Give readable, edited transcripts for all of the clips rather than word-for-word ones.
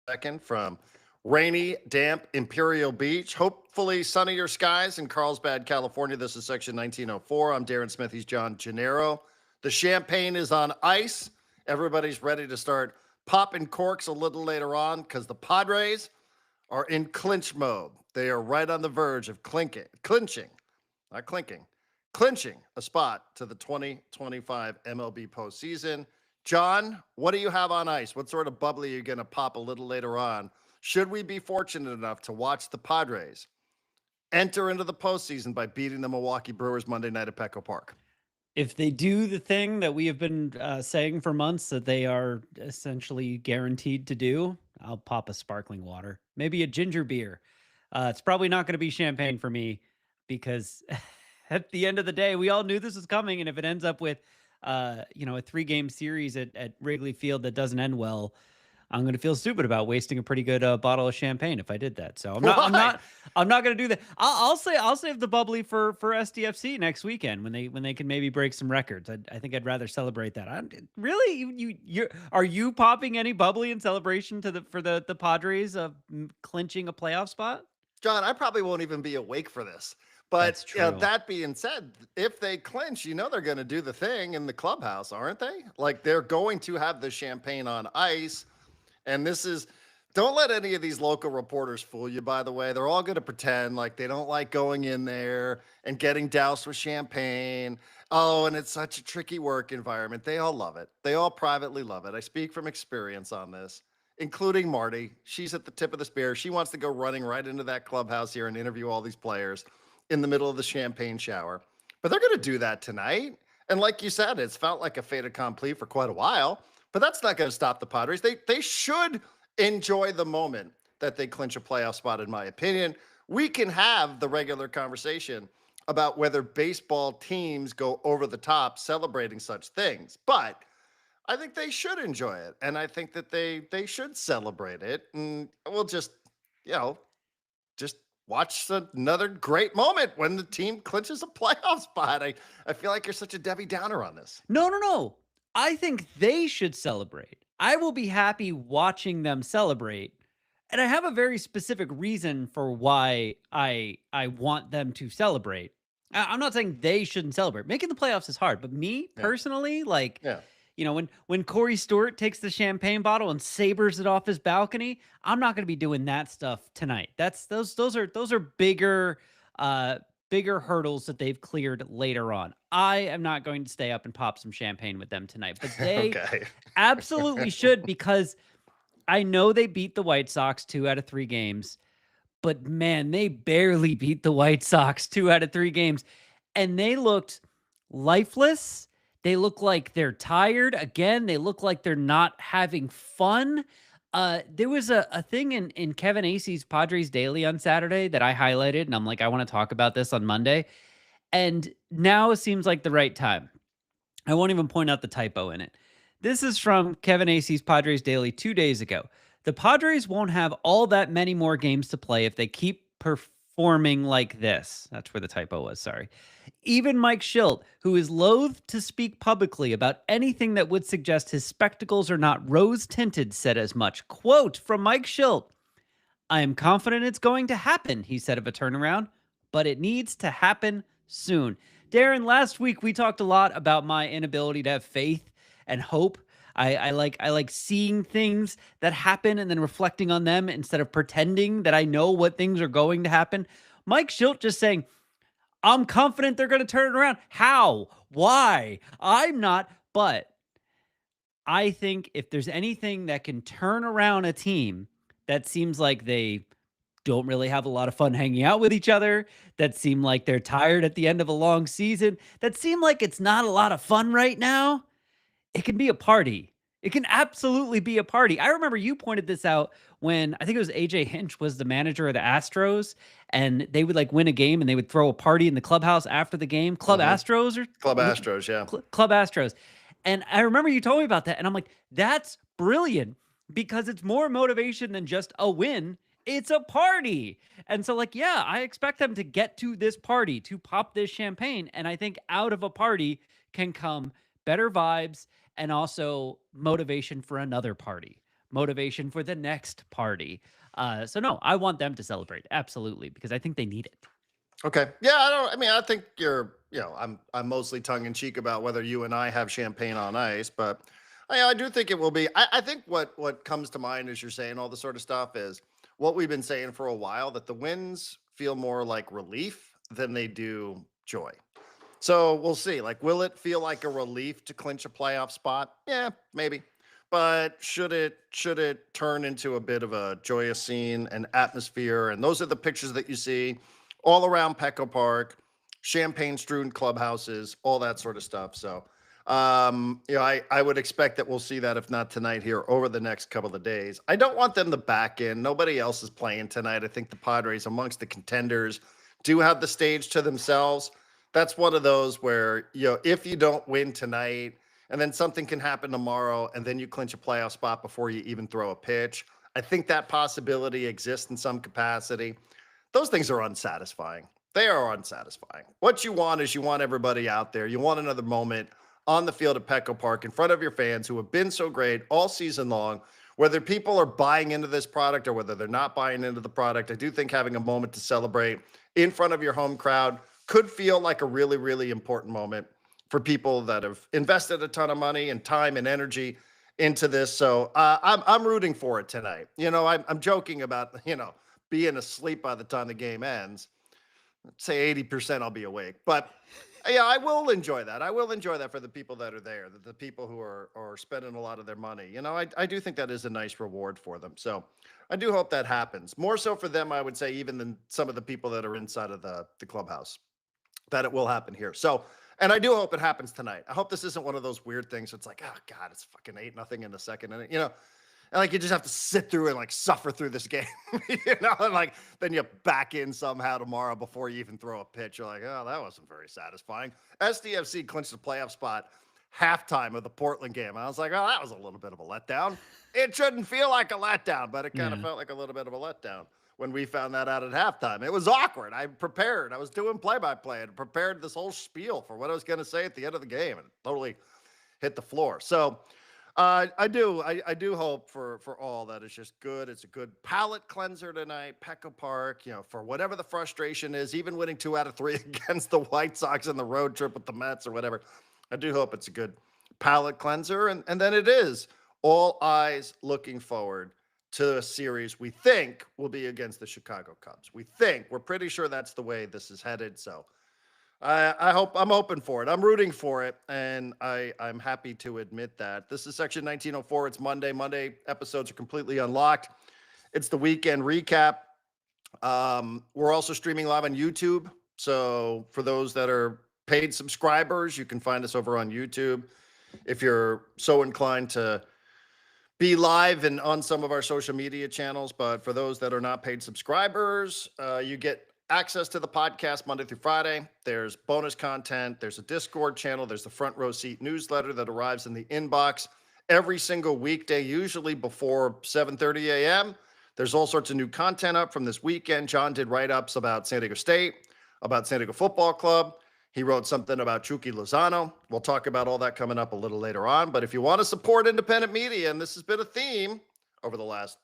2nd from rainy, damp Imperial Beach. Hopefully sunnier skies in Carlsbad, California. This is section 1904. I'm Darren Smith. He's John Gennaro. The champagne is on ice. Everybody's ready to start popping corks a little later on because the Padres are in clinch mode. They are right on the verge of clinching a spot to the 2025 MLB postseason. John, what do you have on ice? What sort of bubbly are you going to pop a little later on? Should we be fortunate enough to watch the Padres enter into the postseason by beating the Milwaukee Brewers Monday night at Petco Park? If they do the thing that we have been saying for months that they are essentially guaranteed to do, I'll pop a sparkling water, maybe a ginger beer. It's probably not going to be champagne for me because at the end of the day, we all knew this was coming. And if it ends up with, a 3-game series at Wrigley Field that doesn't end well, I'm going to feel stupid about wasting a pretty good bottle of champagne if I did that. So I'm not, I'm Why? not, I'm not going to do that. I'll save the bubbly for SDFC next weekend when they can maybe break some records. I think I'd rather celebrate that. Really, are you popping any bubbly in celebration for the Padres of clinching a playoff spot? John, I probably won't even be awake for this. But That's true. that being said, if they clinch, they're going to do the thing in the clubhouse, aren't they? Like they're going to have the champagne on ice. And don't let any of these local reporters fool you, by the way. They're all going to pretend like they don't like going in there and getting doused with champagne. Oh, and it's such a tricky work environment. They all love it. They all privately love it. I speak from experience on this, including Marty. She's at the tip of the spear. She wants to go running right into that clubhouse here and interview all these players in the middle of the champagne shower. But they're going to do that tonight. And like you said, it's felt like a fait accompli for quite a while. But that's not going to stop the Padres. They should enjoy the moment that they clinch a playoff spot, in my opinion. We can have the regular conversation about whether baseball teams go over the top celebrating such things. But I think they should enjoy it. And I think that they should celebrate it. And we'll you know, just watch another great moment when the team clinches a playoff spot. I feel like you're such a Debbie Downer on this. No, no, no. I think they should celebrate. I will be happy watching them celebrate. And I have a very specific reason for why I want them to celebrate. I'm not saying they shouldn't celebrate. Making the playoffs is hard, but me Yeah. personally, like, Yeah. when Corey Stewart takes the champagne bottle and sabers it off his balcony, I'm not going to be doing that stuff tonight. Those are bigger hurdles that they've cleared later on. I am not going to stay up and pop some champagne with them tonight, but they Okay. absolutely should because I know they beat the White Sox 2 out of 3 games, but man, they barely beat the White Sox 2 out of 3 games, and they looked lifeless. They look like they're tired. Again, they look like they're not having fun. There was a thing in Kevin Acey's Padres Daily on Saturday that I highlighted, and I'm like, I want to talk about this on Monday. And now it seems like the right time. I won't even point out the typo in it. This is from Kevin Acey's Padres Daily 2 days ago. The Padres won't have all that many more games to play if they keep performing like this. That's where the typo was, sorry. Even Mike Schilt, who is loath to speak publicly about anything that would suggest his spectacles are not rose-tinted, said as much. Quote from Mike Schilt, I am confident it's going to happen, he said of a turnaround, but it needs to happen soon. Darren, last week we talked a lot about my inability to have faith and hope. I like seeing things that happen and then reflecting on them instead of pretending that I know what things are going to happen. Mike Schilt just saying, I'm confident they're going to turn it around. How? Why? I'm not, but I think if there's anything that can turn around a team that seems like they don't really have a lot of fun hanging out with each other, that seem like they're tired at the end of a long season, that seem like it's not a lot of fun right now, it can be a party. It can absolutely be a party. I remember you pointed this out when I think it was AJ Hinch was the manager of the Astros, and they would like win a game and they would throw a party in the clubhouse after the game. Club hmm Astros or Club Astros, yeah. Club Astros. And I remember you told me about that, and I'm like, that's brilliant because it's more motivation than just a win. It's a party. And so, like, yeah, I expect them to get to this party, to pop this champagne. And I think out of a party can come better vibes and also motivation for another party. motivation for the next party. So no, I want them to celebrate. Absolutely. Because I think they need it. Okay. Yeah, I think I'm mostly tongue in cheek about whether you and I have champagne on ice, but I do think it will be. I think what comes to mind as you're saying all this sort of stuff is what we've been saying for a while, that the wins feel more like relief than they do joy. So we'll see. Like, will it feel like a relief to clinch a playoff spot? Yeah, maybe. But should it turn into a bit of a joyous scene and atmosphere? And those are the pictures that you see all around Petco Park, champagne-strewn clubhouses, all that sort of stuff. So, I would expect that we'll see that, if not tonight, here over the next couple of days. I don't want them to back in. Nobody else is playing tonight. I think the Padres, amongst the contenders, do have the stage to themselves. That's one of those where, if you don't win tonight and then something can happen tomorrow and then you clinch a playoff spot before you even throw a pitch, I think that possibility exists in some capacity. Those things are unsatisfying. They are unsatisfying. What you want is you want everybody out there. You want another moment on the field at Petco Park in front of your fans who have been so great all season long. Whether people are buying into this product or whether they're not buying into the product, I do think having a moment to celebrate in front of your home crowd could feel like a really, really important moment for people that have invested a ton of money and time and energy into this. So I'm rooting for it tonight. I'm joking about, being asleep by the time the game ends. Let's say 80% I'll be awake. But yeah, I will enjoy that. I will enjoy that for the people that are there, the people who are spending a lot of their money. I do think that is a nice reward for them. So I do hope that happens. More so for them, I would say, even than some of the people that are inside of the clubhouse, that it will happen here. So, and I do hope it happens tonight. I hope this isn't one of those weird things. It's like, oh God, it's fucking 8-0 in the second inning, and like you just have to sit through and like suffer through this game, and like then you back in somehow tomorrow before you even throw a pitch. You're like, oh, that wasn't very satisfying. SDFC clinched the playoff spot halftime of the Portland game. I was like, oh, that was a little bit of a letdown. It shouldn't feel like a letdown, but it kind of felt like a little bit of a letdown when we found that out at halftime. It was awkward. I prepared. I was doing play-by-play and prepared this whole spiel for what I was going to say at the end of the game, and it totally hit the floor. So I do hope for all that it's just good. It's a good palate cleanser tonight, Petco Park, for whatever the frustration is, even winning 2 out of 3 against the White Sox in the road trip with the Mets or whatever. I do hope it's a good palate cleanser. And then it is all eyes looking forward to a series we think will be against the Chicago Cubs. We're pretty sure that's the way this is headed. So I hope, I'm open for it. I'm rooting for it. And I'm happy to admit that. This is Section 1904. It's Monday. Monday episodes are completely unlocked. It's the weekend recap. We're also streaming live on YouTube. So for those that are paid subscribers, you can find us over on YouTube. If you're so inclined to be live and on some of our social media channels, but for those that are not paid subscribers, you get access to the podcast Monday through Friday. There's bonus content. There's a Discord channel. There's the Front Row Seat newsletter that arrives in the inbox every single weekday, usually before 7:30 a.m. There's all sorts of new content up from this weekend. John did write-ups about San Diego State, about San Diego Football Club. He wrote something about Chucky Lozano. We'll talk about all that coming up a little later on. But if you want to support independent media, and this has been a theme over the last,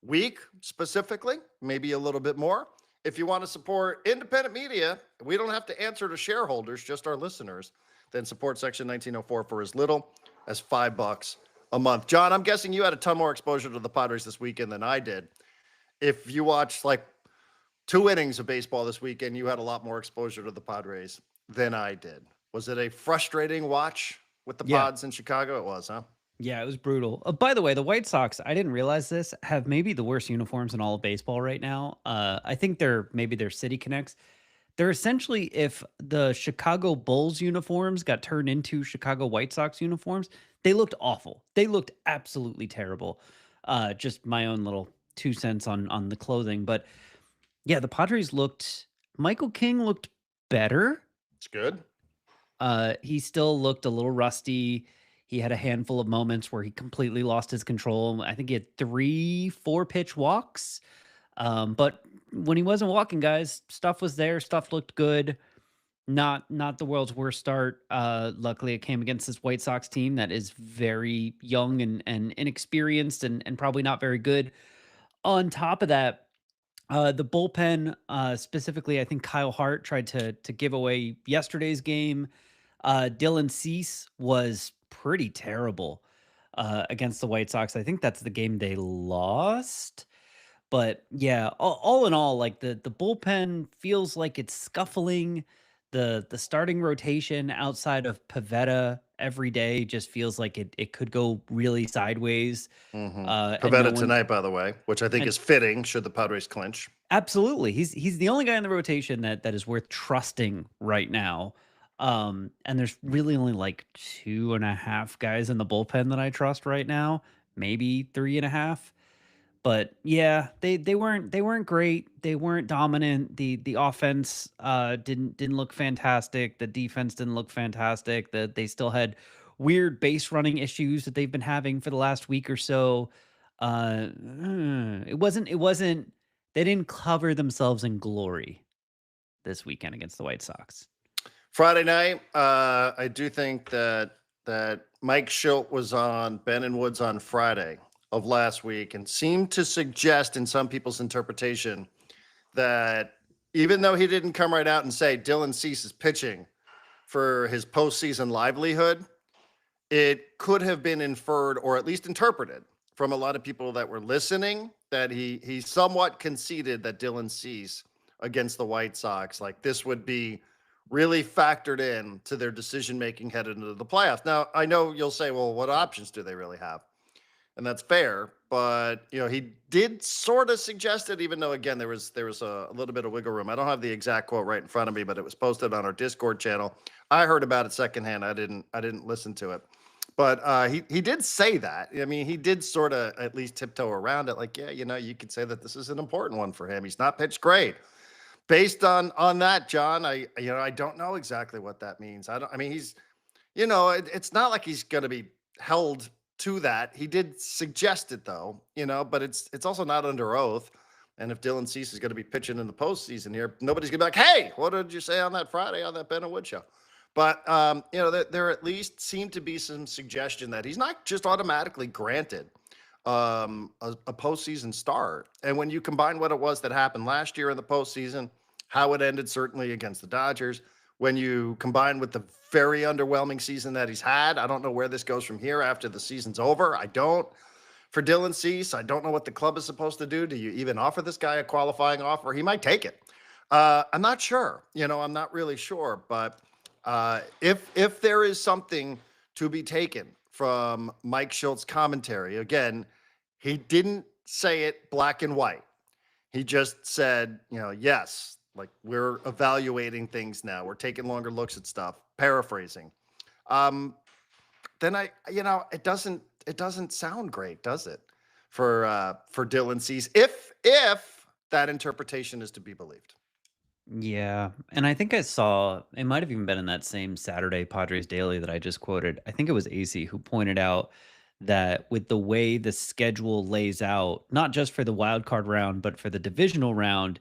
week specifically, maybe a little bit more. If you want to support independent media, we don't have to answer to shareholders, just our listeners, then support Section 1904 for as little as $5 a month. John, I'm guessing you had a ton more exposure to the Padres this weekend than I did. If you watched like 2 innings of baseball this weekend, you had a lot more exposure to the Padres than I did. Was it a frustrating watch with the Pods in Chicago? It was, huh? Yeah, it was brutal. By the way, the White Sox, I didn't realize this, have maybe the worst uniforms in all of baseball right now. I think they're City Connects. They're essentially, if the Chicago Bulls uniforms got turned into Chicago White Sox uniforms, they looked awful. They looked absolutely terrible. Just my own little 2 cents on the clothing. But yeah, the Padres Michael King looked better. It's good. He still looked a little rusty. He had a handful of moments where he completely lost his control. I think he had 3 4-pitch walks. But when he wasn't walking, guys, stuff was there. Stuff looked good. Not the world's worst start. Luckily, it came against this White Sox team that is very young and inexperienced and probably not very good. On top of that, the bullpen, specifically, I think Kyle Hart tried to give away yesterday's game. Dylan Cease was pretty terrible against the White Sox. I think that's the game they lost. But yeah, all in all, like the bullpen feels like it's scuffling. The starting rotation outside of Pavetta every day just feels like it could go really sideways. And no Pavetta one tonight, by the way, which I think and is fitting should the Padres clinch. absolutely, he's the only guy in the rotation that is worth trusting right now. And there's really only like 2.5 guys in the bullpen that I trust right now, maybe 3.5. But yeah, they weren't great. They weren't dominant. The offense didn't look fantastic. The defense didn't look fantastic. That they still had weird base running issues that they've been having for the last week or so. It wasn't they didn't cover themselves in glory this weekend against the White Sox. Friday night, I do think that Mike Schilt was on Ben and Woods on Friday of last week and seemed to suggest in some people's interpretation that even though he didn't come right out and say Dylan Cease is pitching for his postseason livelihood, it could have been inferred or at least interpreted from a lot of people that were listening that he somewhat conceded that Dylan Cease against the White Sox, like this would be really factored in to their decision making headed into the playoffs. Now, I know you'll say, well, what options do they really have? And that's fair, but he did sort of suggest it, even though again there was a little bit of wiggle room. I don't have the exact quote right in front of me, but it was posted on our Discord channel. I heard about it secondhand. I didn't listen to it, but he did say that. I mean, he did sort of at least tiptoe around it, like, yeah, you could say that this is an important one for him. He's not pitched great. Based on that, John, I don't know exactly what that means. I mean, he's it's not like he's going to be held to that. He did suggest it though, but it's also not under oath. And if Dylan Cease is going to be pitching in the postseason here, nobody's going to be like, hey, what did you say on that Friday on that Ben and Wood show? But, there at least seemed to be some suggestion that he's not just automatically granted a postseason start. And when you combine what it was that happened last year in the postseason, how it ended certainly against the Dodgers, when you combine with the very underwhelming season that he's had, I don't know where this goes from here after the season's over. I don't. For Dylan Cease, I don't know what the club is supposed to do. Do you even offer this guy a qualifying offer? He might take it. I'm not sure. I'm not really sure. But if there is something to be taken from Mike Schilt's commentary, again, he didn't say it black and white. He just said, yes, like we're evaluating things now. We're taking longer looks at stuff, paraphrasing. Then it doesn't sound great, does it? For Dylan Cease, if that interpretation is to be believed. Yeah, and I think I saw it might have even been in that same Saturday Padres Daily that I just quoted. I think it was AC who pointed out that with the way the schedule lays out, not just for the wild card round, but for the divisional round,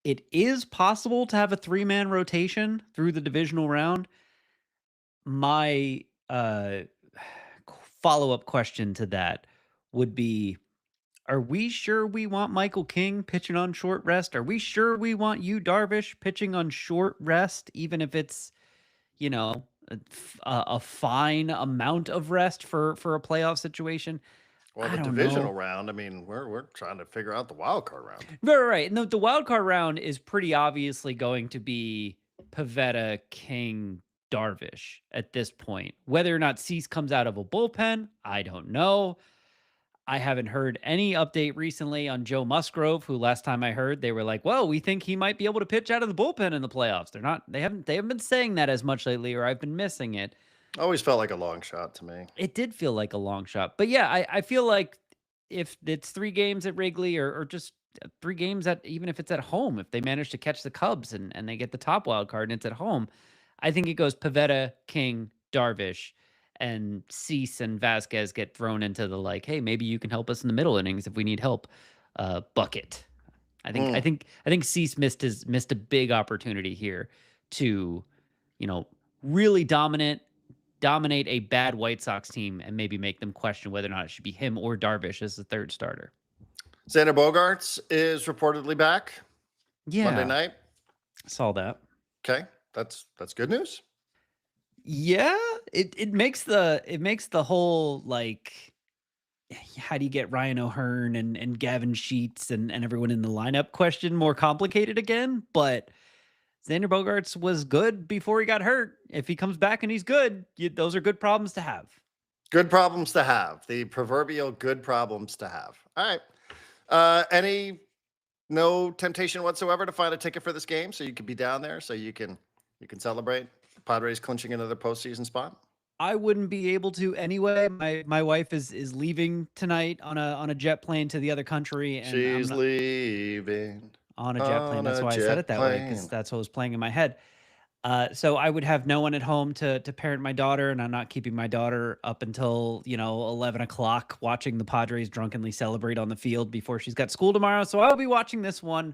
it is possible to have a 3-man rotation through the divisional round. My follow-up question to that would be, are we sure we want Michael King pitching on short rest? Are we sure we want you, Darvish, pitching on short rest, even if it's, a fine amount of rest for a playoff situation? Well, I the don't divisional know. round, I mean, we're trying to figure out the wild card round. Right. No, the wild card round is pretty obviously going to be Pavetta, King, Darvish at this point. Whether or not Cease comes out of a bullpen, I don't know. I haven't heard any update recently on Joe Musgrove, who last time I heard they were like, "Well, we think he might be able to pitch out of the bullpen in the playoffs." They haven't been saying that as much lately, or I've been missing it. Always felt like a long shot to me. It did feel like a long shot. But yeah, I feel like if it's 3 games at Wrigley or just 3 games at, even if it's at home, if they manage to catch the Cubs and they get the top wild card and it's at home, I think it goes Pavetta, King, Darvish, and Cease and Vasquez get thrown into the like, hey, maybe you can help us in the middle innings if we need help. Bucket. I think Cease missed a big opportunity here to really dominate a bad White Sox team and maybe make them question whether or not it should be him or Darvish as the third starter. Xander Bogaerts is reportedly back Monday Yeah, night. saw that. Okay, that's good news. Yeah, it makes the whole like, how do you get Ryan O'Hearn and Gavin Sheets and everyone in the lineup question more complicated again. But Xander Bogaerts was good before he got hurt. If he comes back and he's good, those are good problems to have. Good problems to have. The proverbial good problems to have. All right. No temptation whatsoever to find a ticket for this game so you could be down there so you can celebrate Padres clinching another postseason spot? I wouldn't be able to anyway. My wife is leaving tonight on a jet plane to the other country, and She's leaving on a jet plane. That's why I said it that way, because that's what was playing in my head. So I would have no one at home to parent my daughter, and I'm not keeping my daughter up until 11 o'clock watching the Padres drunkenly celebrate on the field before she's got school tomorrow. So I'll be watching this one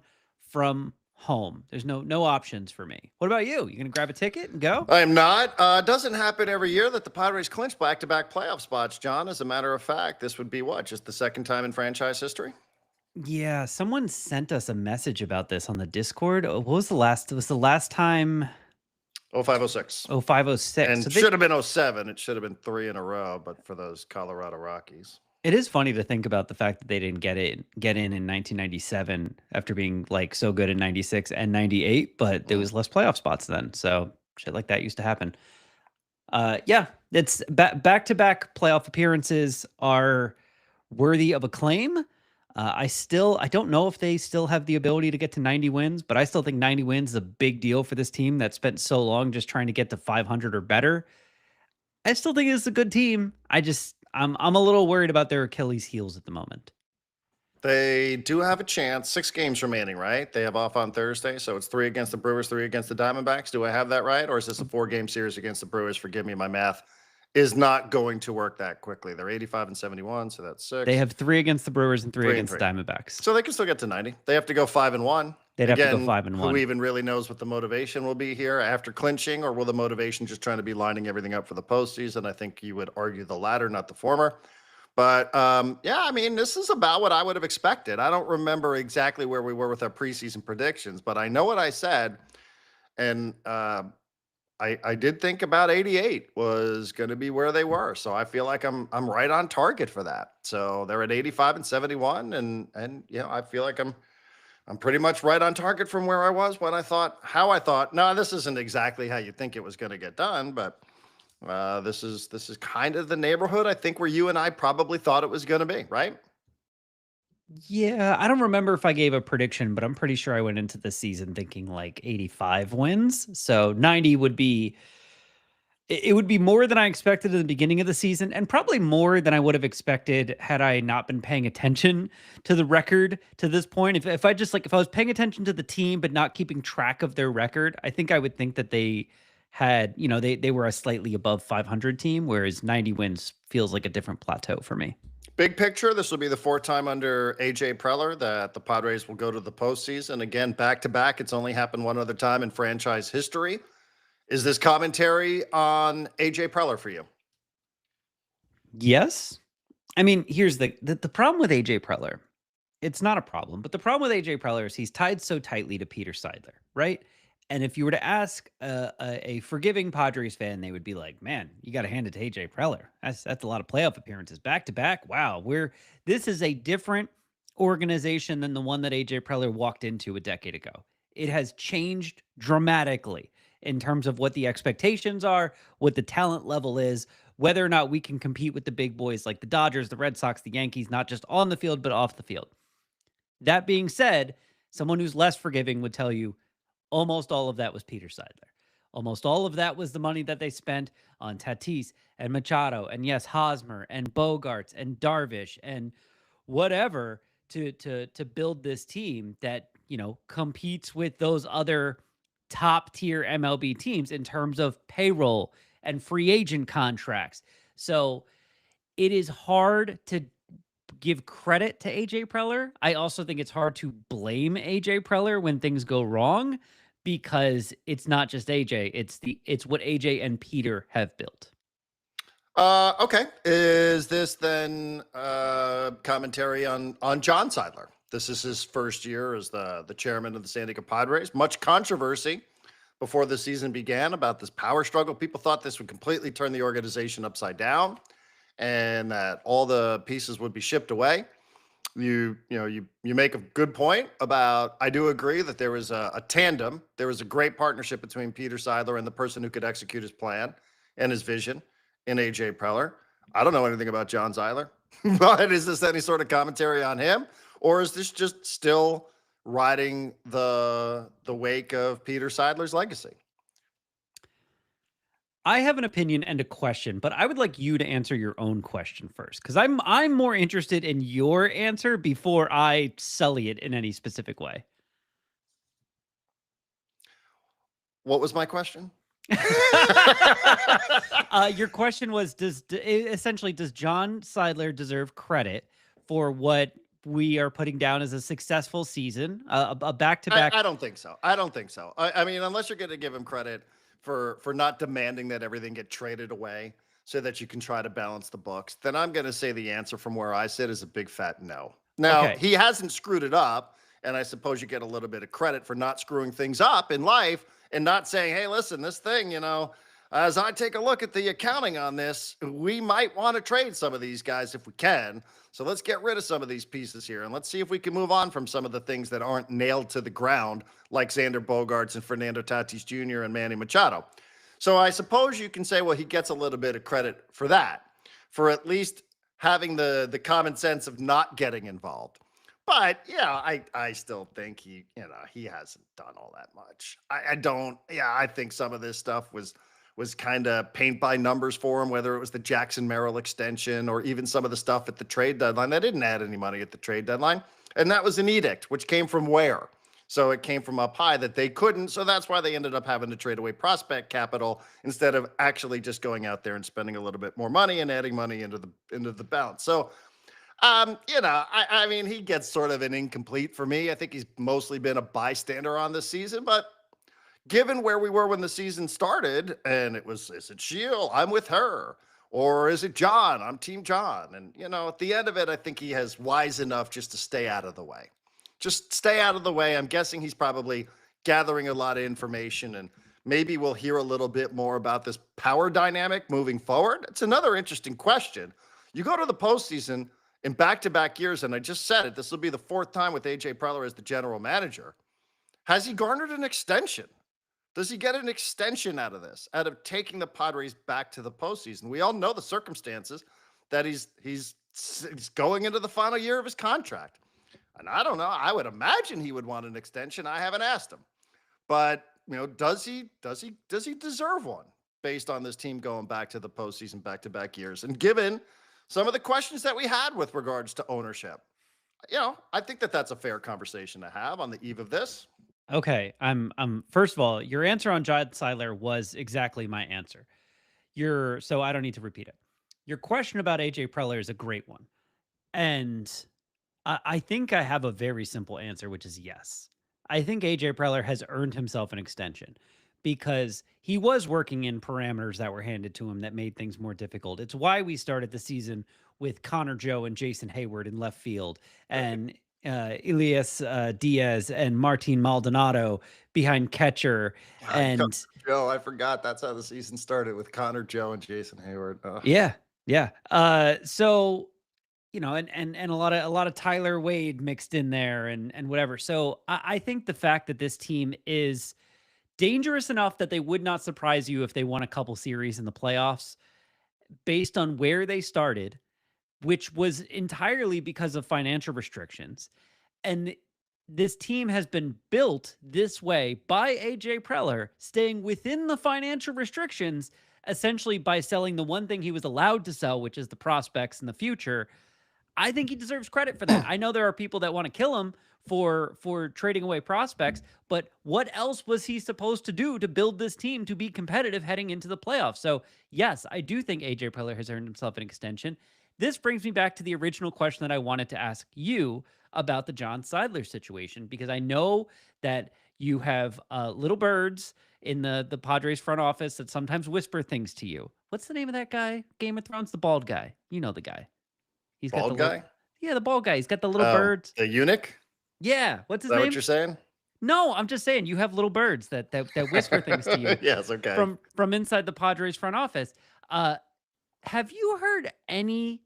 from home. There's no options for me. What about you? You gonna grab a ticket and go? I am not. Doesn't happen every year that the Padres clinch back-to-back playoff spots, John. As a matter of fact, this would be just the second time in franchise history? Yeah, someone sent us a message about this on the Discord. What was the last? It was the last time. 0506. 0506. And So should have been 07. It should have been 3 in a row, but for those Colorado Rockies. It is funny to think about the fact that they didn't get in 1997 after being like so good in 96 and 98, but there was less playoff spots then. So shit like that used to happen. Yeah, it's back-to-back playoff appearances are worthy of acclaim. I don't know if they still have the ability to get to 90 wins, but I still think 90 wins is a big deal for this team that spent so long just trying to get to 500 or better. I still think it's a good team. I'm a little worried about their Achilles heels at the moment. They do have a chance. 6 games remaining, right? They have off on Thursday, so it's 3 against the Brewers, 3 against the Diamondbacks. Do I have that right? Or is this a 4-game series against the Brewers? Forgive me, my math is not going to work that quickly. They're 85 and 71, so that's 6. They have 3 against the Brewers and 3 against the Diamondbacks. So they can still get to 90. They have to go 5-1. They'd have to go 5-1. Who even really knows what the motivation will be here after clinching, or will the motivation just trying to be lining everything up for the postseason? I think you would argue the latter, not the former. But yeah, I mean, this is about what I would have expected. I don't remember exactly where we were with our preseason predictions, but I know what I said. And I did think about 88 was going to be where they were. So I feel like I'm right on target for that. So they're at 85 and 71. And I feel like I'm pretty much right on target from where I was when how I thought, no, this isn't exactly how you think it was going to get done, but this is kind of the neighborhood I think where you and I probably thought it was going to be, right? Yeah, I don't remember if I gave a prediction, but I'm pretty sure I went into the season thinking like 85 wins. So 90 would be more than I expected at the beginning of the season, and probably more than I would have expected had I not been paying attention to the record to this point. If I was paying attention to the team but not keeping track of their record, I think I would think that they had, they were a slightly above 500 team, whereas 90 wins feels like a different plateau for me. Big picture, this will be the 4th time under AJ Preller that the Padres will go to the postseason. Again, back-to-back. It's only happened one other time in franchise history. Is this commentary on AJ Preller for you? Yes. I mean, here's the problem with AJ Preller. It's not a problem, but the problem with AJ Preller is he's tied so tightly to Peter Seidler, right? And if you were to ask a forgiving Padres fan, they would be like, "Man, you got to hand it to AJ Preller. That's a lot of playoff appearances back to back. Wow, this is a different organization than the one that AJ Preller walked into a decade ago. It has changed dramatically in terms of what the expectations are, what the talent level is, whether or not we can compete with the big boys like the Dodgers, the Red Sox, the Yankees, not just on the field but off the field." That being said, someone who's less forgiving would tell you almost all of that was Peter Seidler. Almost all of that was the money that they spent on Tatis and Machado and, yes, Hosmer and Bogaerts and Darvish and whatever to build this team that, competes with those other top-tier MLB teams in terms of payroll and free agent contracts. So it is hard to give credit to AJ Preller. I also think it's hard to blame AJ Preller when things go wrong, because it's not just AJ, it's what AJ and Peter have built. Okay. Is this then commentary on John Seidler? This is his first year as the chairman of the San Diego Padres. Much controversy before the season began about this power struggle. People thought this would completely turn the organization upside down and that all the pieces would be shipped away. You make a good point about, I do agree that there was a tandem. There was a great partnership between Peter Seidler and the person who could execute his plan and his vision in AJ Preller. I don't know anything about John Seidler, but is this any sort of commentary on him, or is this just still riding the wake of Peter Seidler's legacy? I have an opinion and a question, but I would like you to answer your own question first, because I'm more interested in your answer before I sully it in any specific way. What was my question? Your question was, does John Seidler deserve credit for what we are putting down as a successful season, a back-to-back? I don't think so. I don't think so. I mean, unless you're going to give him credit for not demanding that everything get traded away so that you can try to balance the books, then I'm going to say the answer from where I sit is a big fat no. Now, Okay. he hasn't screwed it up, and I suppose you get a little bit of credit for not screwing things up in life and not saying, hey, listen, this thing, as I take a look at the accounting on this, we might want to trade some of these guys if we can. So let's get rid of some of these pieces here, and let's see if we can move on from some of the things that aren't nailed to the ground, like Xander Bogaerts and Fernando Tatis Jr. and Manny Machado. So I suppose you can say, well, he gets a little bit of credit for that, for at least having the common sense of not getting involved. But yeah, I still think he hasn't done all that much. I think some of this stuff was kind of paint by numbers for him, whether it was the Jackson Merrill extension or even some of the stuff at the trade deadline. They didn't add any money at the trade deadline. And that was an edict, which came from where? So it came from up high that they couldn't. So that's why they ended up having to trade away prospect capital instead of actually just going out there and spending a little bit more money and adding money into the balance. So, I mean, he gets sort of an incomplete for me. I think he's mostly been a bystander on this season, but given where we were when the season started, and is it Sheil? I'm with her. Or is it John? I'm Team John. And, at the end of it, I think he has wise enough just to stay out of the way. Just stay out of the way. I'm guessing he's probably gathering a lot of information, and maybe we'll hear a little bit more about this power dynamic moving forward. It's another interesting question. You go to the postseason in back-to-back years, and I just said it, this will be the fourth time with AJ Preller as the general manager. Has he garnered an extension? Does he get an extension out of this, out of taking the Padres back to the postseason? We all know the circumstances that he's going into the final year of his contract. And I don't know. I would imagine he would want an extension. I haven't asked him. But, does he deserve one based on this team going back to the postseason back-to-back years? And given some of the questions that we had with regards to ownership, I think that's a fair conversation to have on the eve of this. Okay, I'm first of all, your answer on John Seidler was exactly my answer. So I don't need to repeat it. Your question about AJ Preller is a great one. And I think I have a very simple answer, which is yes. I think AJ Preller has earned himself an extension because he was working in parameters that were handed to him that made things more difficult. It's why we started the season with Connor Joe and Jason Hayward in left field and Elias Diaz and Martin Maldonado behind catcher. And Joe, I forgot that's how the season started, with Connor Joe and Jason Hayward. Yeah. So, and a lot of Tyler Wade mixed in there and whatever. So I think the fact that this team is dangerous enough that they would not surprise you if they won a couple series in the playoffs based on where they started, which was entirely because of financial restrictions. And this team has been built this way by AJ Preller, staying within the financial restrictions, essentially by selling the one thing he was allowed to sell, which is the prospects in the future. I think he deserves credit for that. I know there are people that want to kill him for trading away prospects, but what else was he supposed to do to build this team to be competitive heading into the playoffs? So yes, I do think AJ Preller has earned himself an extension. This brings me back to the original question that I wanted to ask you about the John Seidler situation, because I know that You have little birds in the Padres front office that sometimes whisper things to you. What's the name of that guy? Game of Thrones, the bald guy. You know the guy. He's got the Bald little, guy? yeah, the bald guy. He's got the little Oh, birds. the eunuch? Is Yeah, what's his that what name? you're saying? No, I'm just saying you have little birds that whisper things to you Yes, okay. from inside the Padres front office. Uh, have you heard any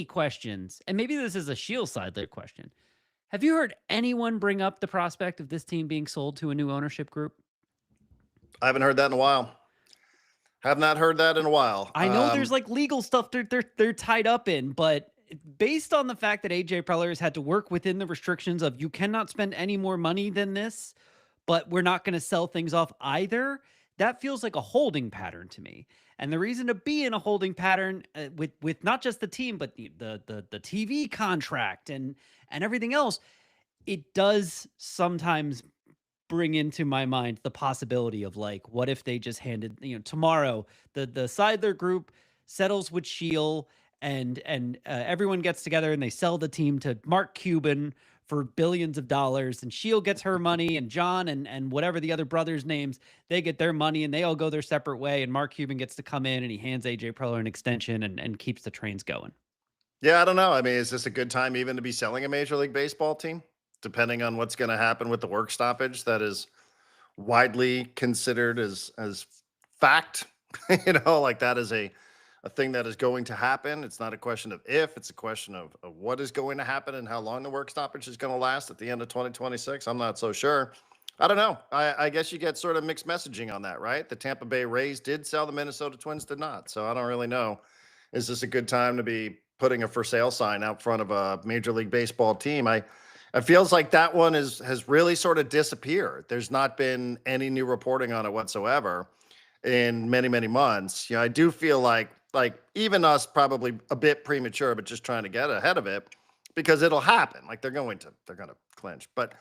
questions? And maybe this is a Shield Seidler question. Have you heard anyone bring up the prospect of this team being sold to a new ownership group? I haven't heard that in a while. Have not heard that in a while. I know there's like legal stuff they're tied up in, but based on the fact that AJ Preller has had to work within the restrictions of you cannot spend any more money than this, but we're not going to sell things off either, that feels like a holding pattern to me. And the reason to be in a holding pattern with not just the team, but the TV contract and everything else, it does sometimes bring into my mind the possibility of like, what if they just handed, tomorrow the Seidler group settles with Shield and everyone gets together and they sell the team to Mark Cuban for billions of dollars, and Shield gets her money, and John and whatever the other brothers' names, they get their money, and they all go their separate way, and Mark Cuban gets to come in and he hands AJ Preller an extension and keeps the trains going. Yeah, I don't know. I mean, is this a good time even to be selling a Major League Baseball team? Depending on what's going to happen with the work stoppage that is widely considered as fact. Like that is a thing that is going to happen. It's not a question of if, it's a question of what is going to happen and how long the work stoppage is going to last at the end of 2026. I'm not so sure. I don't know. I guess you get sort of mixed messaging on that, right? The Tampa Bay Rays did sell, the Minnesota Twins did not. So I don't really know. Is this a good time to be putting a for sale sign out front of a Major League Baseball team? It feels like that one has really sort of disappeared. There's not been any new reporting on it whatsoever in many, many months. I do feel like even us probably a bit premature, but just trying to get ahead of it because it'll happen. Like they're going to clinch. But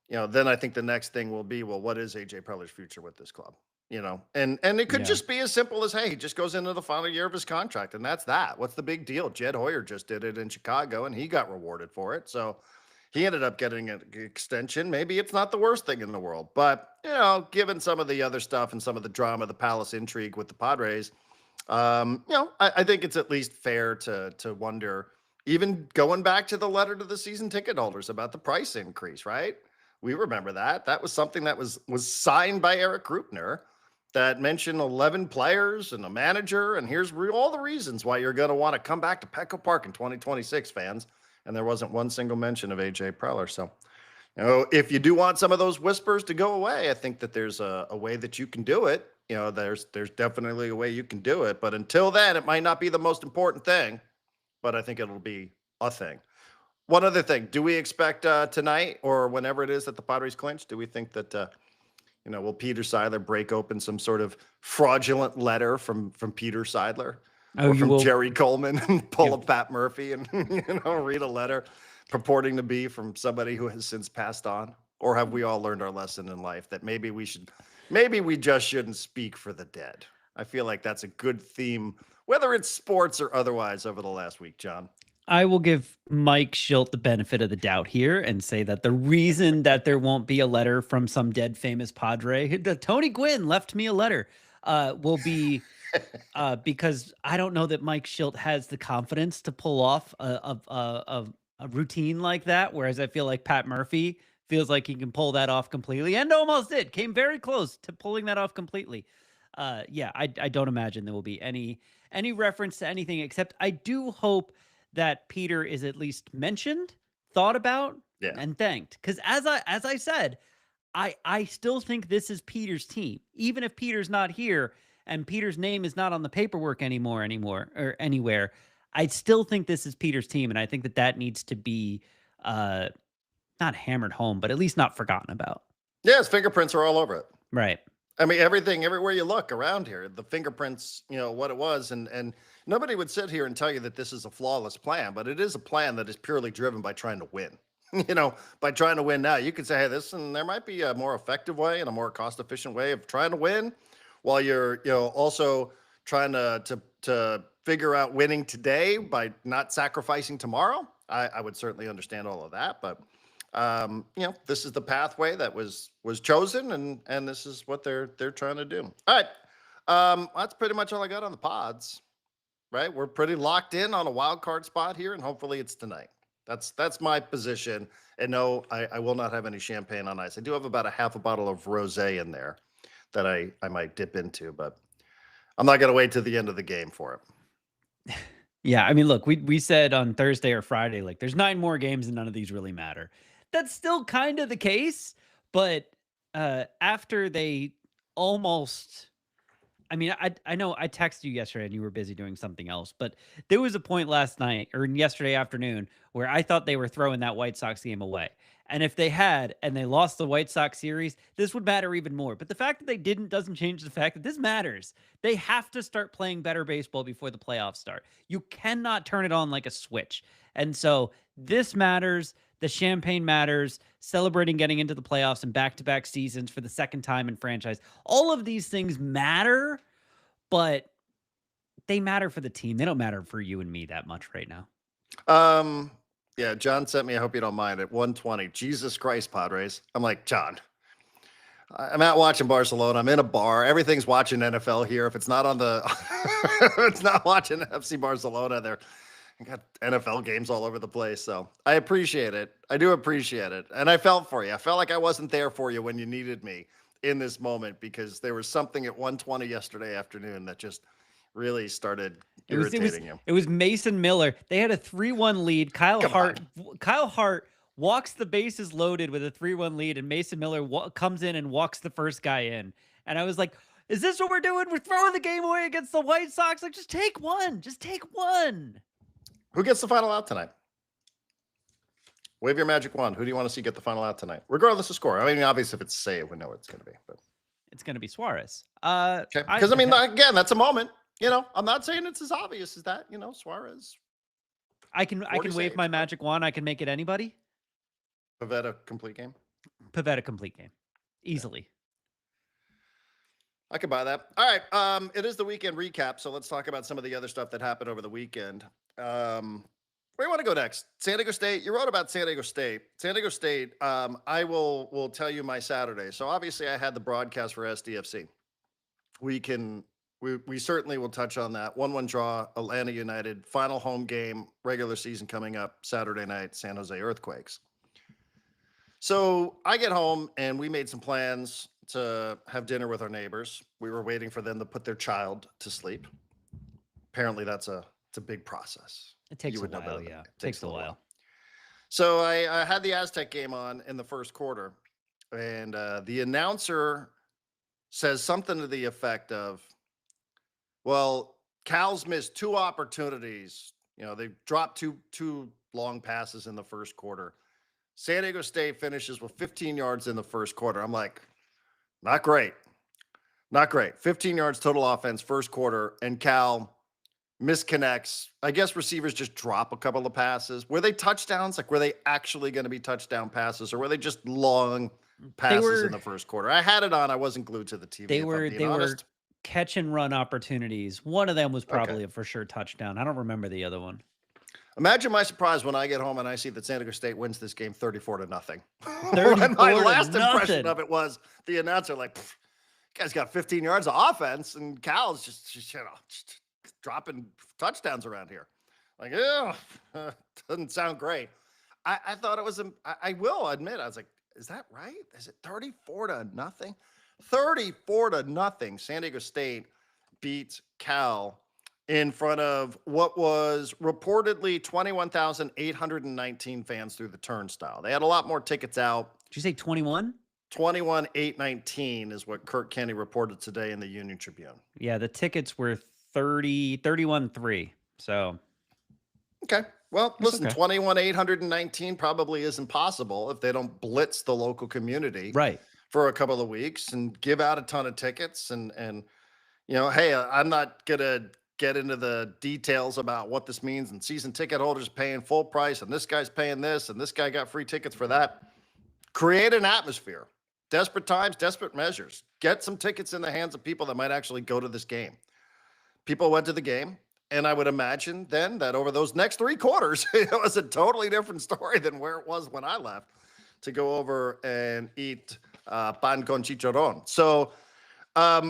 then I think the next thing will be, well, what is AJ Preller's future with this club? And it could just be as simple as, hey, he just goes into the final year of his contract, and that's that. What's the big deal? Jed Hoyer just did it in Chicago, and he got rewarded for it. So he ended up getting an extension. Maybe it's not the worst thing in the world, but given some of the other stuff and some of the drama, the palace intrigue with the Padres, I think it's at least fair to wonder, even going back to the letter to the season ticket holders about the price increase, right? We remember that. That was something that was signed by Eric Grupner that mentioned 11 players and a manager, and here's all the reasons why you're going to want to come back to Petco Park in 2026, fans. And there wasn't one single mention of AJ Preller. So, if you do want some of those whispers to go away, I think that there's a way that you can do it. There's definitely a way you can do it. But until then, it might not be the most important thing, but I think it'll be a thing. One other thing, do we expect tonight or whenever it is that the Padres clinch, do we think that, will Peter Seidler break open some sort of fraudulent letter from Peter Seidler? Oh, Or you from will. Jerry Coleman and pull a Pat Murphy and read a letter purporting to be from somebody who has since passed on? Or have we all learned our lesson in life that maybe we just shouldn't speak for the dead? I feel like that's a good theme, whether it's sports or otherwise, over the last week, John. I will give Mike Schilt the benefit of the doubt here and say that the reason that there won't be a letter from some dead famous Padre, Tony Gwynn left me a letter, will be because I don't know that Mike Schilt has the confidence to pull off a routine like that. Whereas I feel like Pat Murphy feels like he can pull that off completely, and almost did. Came very close to pulling that off completely. I don't imagine there will be any reference to anything, except I do hope that Peter is at least mentioned, thought about, and thanked. Because as I said, I still think this is Peter's team, even if Peter's not here and Peter's name is not on the paperwork anymore or anywhere. I still think this is Peter's team, and I think that needs to be not hammered home, but at least not forgotten about. Yeah, his fingerprints are all over it. Right. I mean, everywhere you look around here, the fingerprints, what it was. And nobody would sit here and tell you that this is a flawless plan, but it is a plan that is purely driven by trying to win. By trying to win now. You could say, hey, there might be a more effective way and a more cost-efficient way of trying to win while you're, also trying to figure out winning today by not sacrificing tomorrow. I would certainly understand all of that, but This is the pathway that was chosen, and this is what they're trying to do. All right. That's pretty much all I got on the pods, right? We're pretty locked in on a wild card spot here, and hopefully it's tonight. That's my position. And no, I will not have any champagne on ice. I do have about a half a bottle of rosé in there that I might dip into, but I'm not going to wait to the end of the game for it. Yeah, I mean, look, we said on Thursday or Friday, like, there's 9 more games and none of these really matter. That's still kind of the case, but after they almost, I mean, I know I texted you yesterday and you were busy doing something else, but there was a point last night or yesterday afternoon where I thought they were throwing that White Sox game away. And if they had and they lost the White Sox series, this would matter even more. But the fact that they didn't doesn't change the fact that this matters. They have to start playing better baseball before the playoffs start. You cannot turn it on like a switch. And so this matters. The champagne matters. Celebrating getting into the playoffs and back-to-back seasons for the second time in franchise. All of these things matter, but they matter for the team. They don't matter for you and me that much right now. Yeah, John sent me, I hope you don't mind, at 1:20. Jesus Christ, Padres. I'm like, John, I'm out watching Barcelona. I'm in a bar. Everything's watching NFL here. If it's not on the, it's not watching FC Barcelona. They're got NFL games all over the place. So I appreciate it. I do appreciate it. And I felt for you. I felt like I wasn't there for you when you needed me in this moment because there was something at 1:20 yesterday afternoon that just really started irritating you. It was Mason Miller. They had a 3-1 lead. Kyle Hart walks the bases loaded with a 3-1 lead, and Mason Miller comes in and walks the first guy in. And I was like, is this what we're doing? We're throwing the game away against the White Sox? Like, just take one. Just take one. Who gets the final out tonight? Wave your magic wand. Who do you want to see get the final out tonight? Regardless of score. I mean, obviously, if it's save, we know what it's going to be. But it's going to be Suarez. Okay. Because, I mean, again, that's a moment. I'm not saying it's as obvious as that. Suarez. I can wave my magic wand. I can make it anybody. Pivetta complete game. Pivetta complete game. Easily. I could buy that. All right. It is the weekend recap. So let's talk about some of the other stuff that happened over the weekend. Where do you want to go next? San Diego State. You wrote about San Diego State. San Diego State. I will tell you my Saturday. So obviously I had the broadcast for SDFC. We certainly will touch on that. 1-1 draw, Atlanta United, final home game, regular season coming up Saturday night, San Jose Earthquakes. So I get home and we made some plans to have dinner with our neighbors. We were waiting for them to put their child to sleep. Apparently it's a big process. It takes a while, yeah. It takes a while. So I had the Aztec game on in the first quarter, and the announcer says something to the effect of, well, Cal's missed 2 opportunities. They dropped two long passes in the first quarter. San Diego State finishes with 15 yards in the first quarter. I'm like, not great. Not great. 15 yards total offense first quarter, and Cal misconnects. I guess receivers just drop a couple of passes. Were they touchdowns? Like, were they actually going to be touchdown passes, or were they just long passes in the first quarter? I had it on. I wasn't glued to the TV. They were catch and run opportunities. One of them was probably a for sure touchdown. I don't remember the other one. Imagine my surprise when I get home and I see that San Diego State wins this game 34-0. 34 my last impression of it was the announcer like, guy's got 15 yards of offense, and Cal's just dropping touchdowns around here. Like, doesn't sound great. I thought it was. I will admit, I was like, is that right? Is it 34-0? 34-0. San Diego State beat Cal in front of what was reportedly 21,819 fans through the turnstile. They had a lot more tickets out. Did you say 21? 21,819 is what Kirk Kenny reported today in the Union Tribune. Yeah, the tickets were 31,3. So. Okay. Well, listen, 21,819 probably isn't possible if they don't blitz the local community. Right. For a couple of weeks and give out a ton of tickets and hey, I'm not going to get into the details about what this means and season ticket holders paying full price and this guy's paying this and this guy got free tickets for that. Create an atmosphere. Desperate times, desperate measures. Get some tickets in the hands of people that might actually go to this game. People went to the game, and I would imagine then that over those next 3 quarters, it was a totally different story than where it was when I left. to go over and eat pan con chicharrón. So, I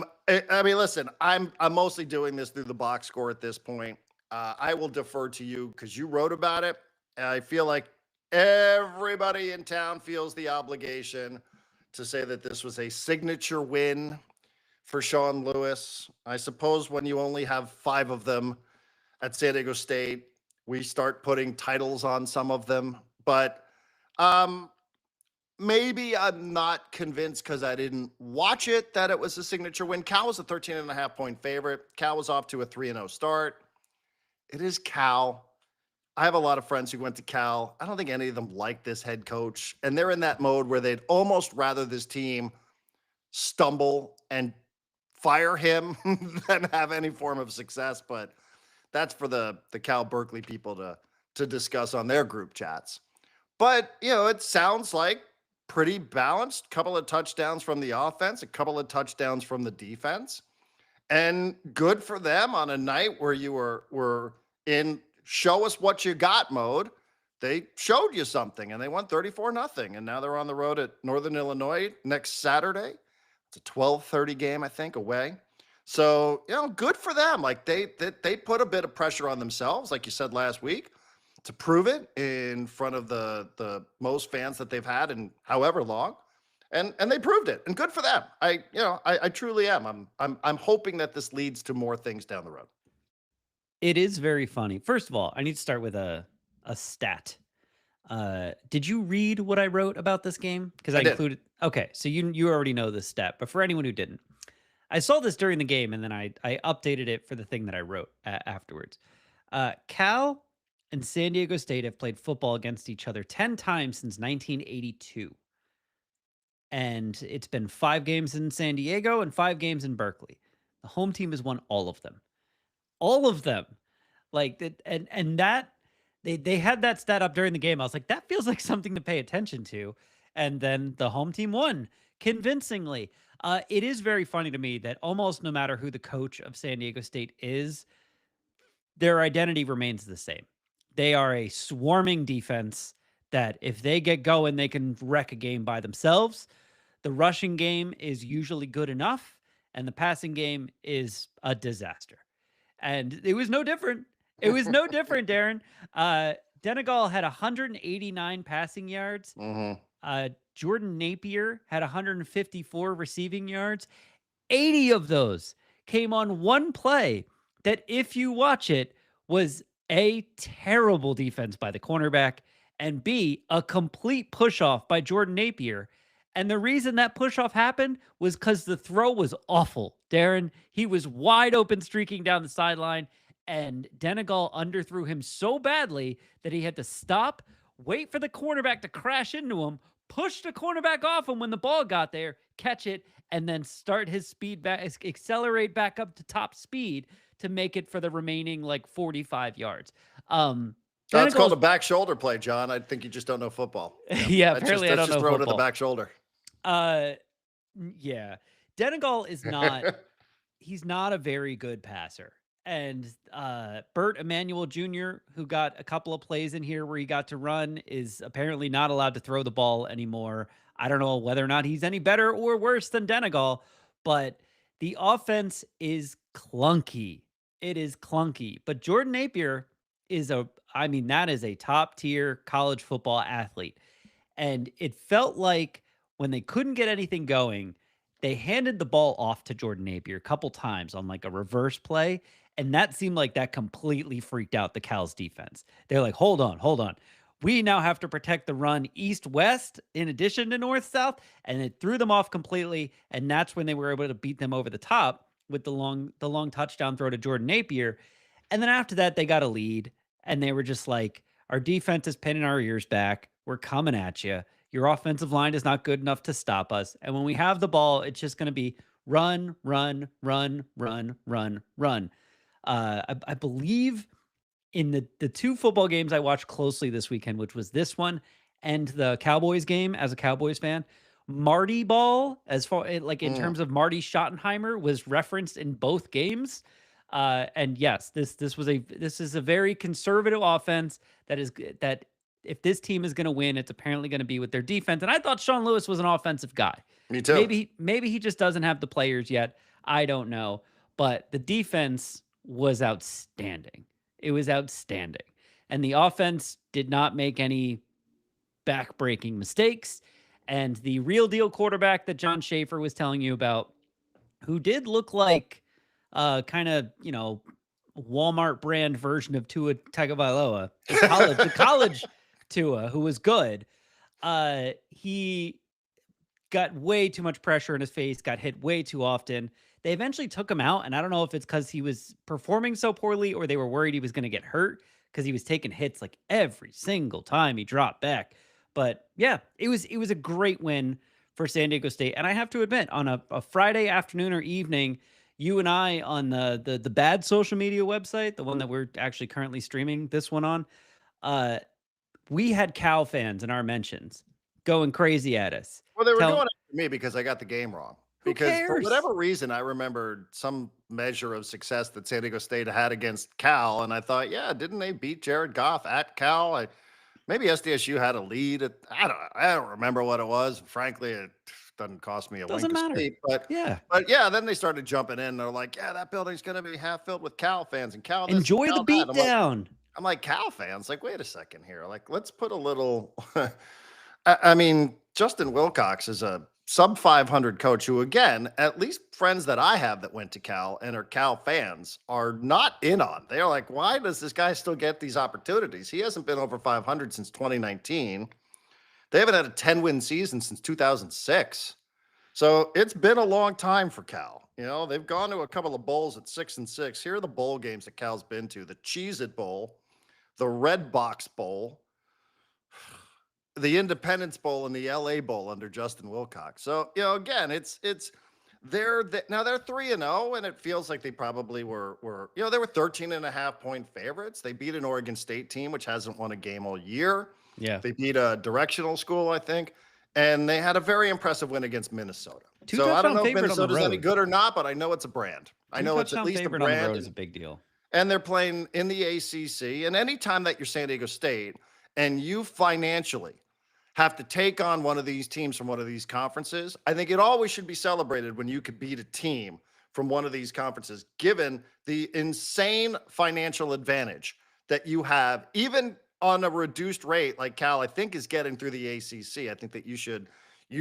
mean, listen, I'm mostly doing this through the box score at this point. I will defer to you because you wrote about it. And I feel like everybody in town feels the obligation to say that this was a signature win for Sean Lewis. I suppose when you only have 5 of them at San Diego State, we start putting titles on some of them. But maybe I'm not convinced because I didn't watch it that it was a signature win. Cal was a 13.5-point favorite. Cal was off to a 3-0 start. It is Cal. I have a lot of friends who went to Cal. I don't think any of them like this head coach. And they're in that mode where they'd almost rather this team stumble and fire him than have any form of success. But that's for the Cal Berkeley people to discuss on their group chats. But, it sounds like pretty balanced. Couple of touchdowns from the offense, a couple of touchdowns from the defense. And good for them on a night where you were in show us what you got mode. They showed you something and they won 34-0. And now they're on the road at Northern Illinois next Saturday. It's a 12:30 game, I think, away. So, good for them. Like they put a bit of pressure on themselves, like you said last week, to prove it in front of the most fans that they've had in however long. And they proved it. And good for them. I truly am. I'm hoping that this leads to more things down the road. It is very funny. First of all, I need to start with a stat. Did you read what I wrote about this game? Because I included. Okay, so you already know this stat, but for anyone who didn't, I saw this during the game and then I updated it for the thing that I wrote afterwards. Cal and San Diego State have played football against each other 10 times since 1982. And it's been 5 games in San Diego and 5 games in Berkeley. The home team has won all of them. All of them. Like that, and that they had that stat up during the game. I was like, that feels like something to pay attention to. And then the home team won convincingly. It is very funny to me that almost no matter who the coach of San Diego State is, their identity remains the same. They are a swarming defense that if they get going, they can wreck a game by themselves. The rushing game is usually good enough, and the passing game is a disaster. And it was no different. It was no different, Darren. Denegal had 189 passing yards. Jordan Napier had 154 receiving yards. 80 of those came on one play that, if you watch it, was A, terrible defense by the cornerback, and B, a complete push-off by Jordan Napier. And the reason that push-off happened was because the throw was awful. Darren, he was wide open streaking down the sideline, and Denegal underthrew him so badly that he had to stop, wait for the cornerback to crash into him, push the cornerback off him when the ball got there, catch it, and then start his speed back, accelerate back up to top speed to make it for the remaining 45 yards. That's called a back shoulder play, John. I think you just don't know football. Yeah, apparently I don't know throw football. To the back shoulder. Yeah. Denegal is not, he's not a very good passer. And Bert Emanuel Jr., who got a couple of plays in here where he got to run, is apparently not allowed to throw the ball anymore. I don't know whether or not he's any better or worse than Denegal, but the offense is clunky. It is clunky. But Jordan Napier is that is a top tier college football athlete. And it felt like when they couldn't get anything going, they handed the ball off to Jordan Napier a couple times on a reverse play. And that seemed like that completely freaked out the Cal's defense. They're like, hold on. We now have to protect the run east-west in addition to north-south. And it threw them off completely. And that's when they were able to beat them over the top with the long touchdown throw to Jordan Napier. And then after that, they got a lead. And they were just like, our defense is pinning our ears back. We're coming at you. Your offensive line is not good enough to stop us. And when we have the ball, it's just going to be run. I believe in the 2 football games I watched closely this weekend, which was this one and the Cowboys game as a Cowboys fan, Marty ball, as far in terms of Marty Schottenheimer, was referenced in both games. And yes, this is a very conservative offense that if this team is going to win, it's apparently going to be with their defense. And I thought Sean Lewis was an offensive guy. Me too. Maybe he just doesn't have the players yet. I don't know. But the defense was outstanding. It was outstanding. And the offense did not make any back-breaking mistakes. And the real deal quarterback that John Schaefer was telling you about, who did look like kind of, Walmart brand version of Tua Tagovailoa, the college Tua, who was good. He got way too much pressure in his face, got hit way too often. They eventually took him out, and I don't know if it's because he was performing so poorly or they were worried he was going to get hurt because he was taking hits like every single time he dropped back. But yeah, it was a great win for San Diego State. And I have to admit, on a Friday afternoon or evening, you and I on the bad social media website, the one that we're actually currently streaming this one on, we had Cal fans in our mentions going crazy at us. Well, they were doing it for me because I got the game wrong. Because cares? For whatever reason, I remembered some measure of success that San Diego State had against Cal, and I thought, yeah, didn't they beat Jared Goff at Cal? Maybe SDSU had a lead. I don't remember what it was. Frankly, it doesn't cost me a wink of sleep. But yeah, then they started jumping in. They're like, yeah, that building's going to be half filled with Cal fans, and Cal. Enjoy the beatdown. I'm like, Cal fans. Like, wait a second here. Like, let's put a little. I mean, Justin Wilcox is a sub 500 coach who, again, at least friends that I have that went to Cal and are Cal fans are not in on. They're like, why does this guy still get these opportunities? He hasn't been over 500 since 2019. They haven't had a 10-win season since 2006. So it's been a long time for Cal. They've gone to a couple of bowls at 6-6. Here are the bowl games that Cal's been to: the Cheez-It Bowl, the Red Box Bowl, the Independence Bowl, and the LA Bowl under Justin Wilcox. So, again, now they're 3-0, and it feels like they probably were they were 13.5-point favorites. They beat an Oregon State team, which hasn't won a game all year. Yeah. They beat a directional school, I think, and they had a very impressive win against Minnesota. So I don't know if Minnesota's any good or not, but I know it's a brand. I know it's at least a brand. On the road is a big deal. And they're playing in the ACC, and anytime that you're San Diego State and you financially have to take on one of these teams from one of these conferences, I think it always should be celebrated when you could beat a team from one of these conferences, given the insane financial advantage that you have, even on a reduced rate like Cal, I think, is getting through the ACC. I think that you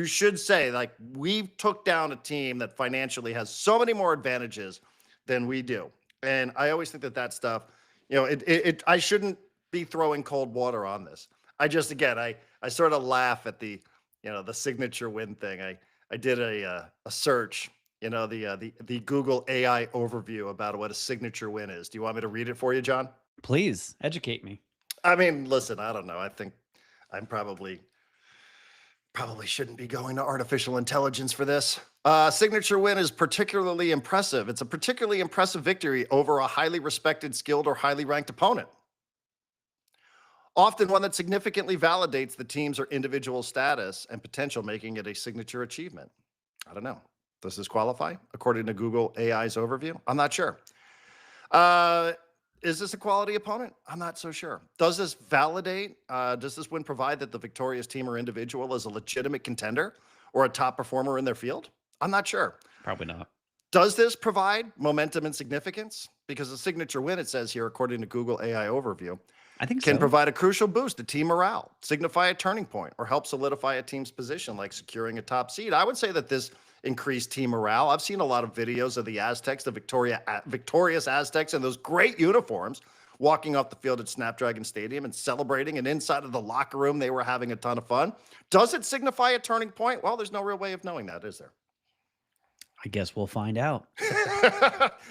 should say, like, we took down a team that financially has so many more advantages than we do. And I always think that stuff, I shouldn't be throwing cold water on this. I sort of laugh at the signature win thing. I did a search, the Google AI overview about what a signature win is. Do you want me to read it for you, John? Please educate me. I mean, listen, I don't know. I think I'm probably shouldn't be going to artificial intelligence for this. Signature win is particularly impressive. It's a particularly impressive victory over a highly respected, skilled, or highly ranked opponent. Often one that significantly validates the team's or individual status and potential, making it a signature achievement. I don't know. Does this qualify according to Google AI's overview? I'm not sure. Is this a quality opponent? I'm not so sure. Does this validate? Does this win provide that the victorious team or individual is a legitimate contender or a top performer in their field? I'm not sure. Probably not. Does this provide momentum and significance? Because a signature win, it says here, according to Google AI overview, I think can provide a crucial boost to team morale, signify a turning point, or help solidify a team's position, like securing a top seed. I would say that this increased team morale. I've seen a lot of videos of the Aztecs, the victorious Aztecs, in those great uniforms, walking off the field at Snapdragon Stadium and celebrating. And inside of the locker room, they were having a ton of fun. Does it signify a turning point? Well, there's no real way of knowing that, is there? I guess we'll find out.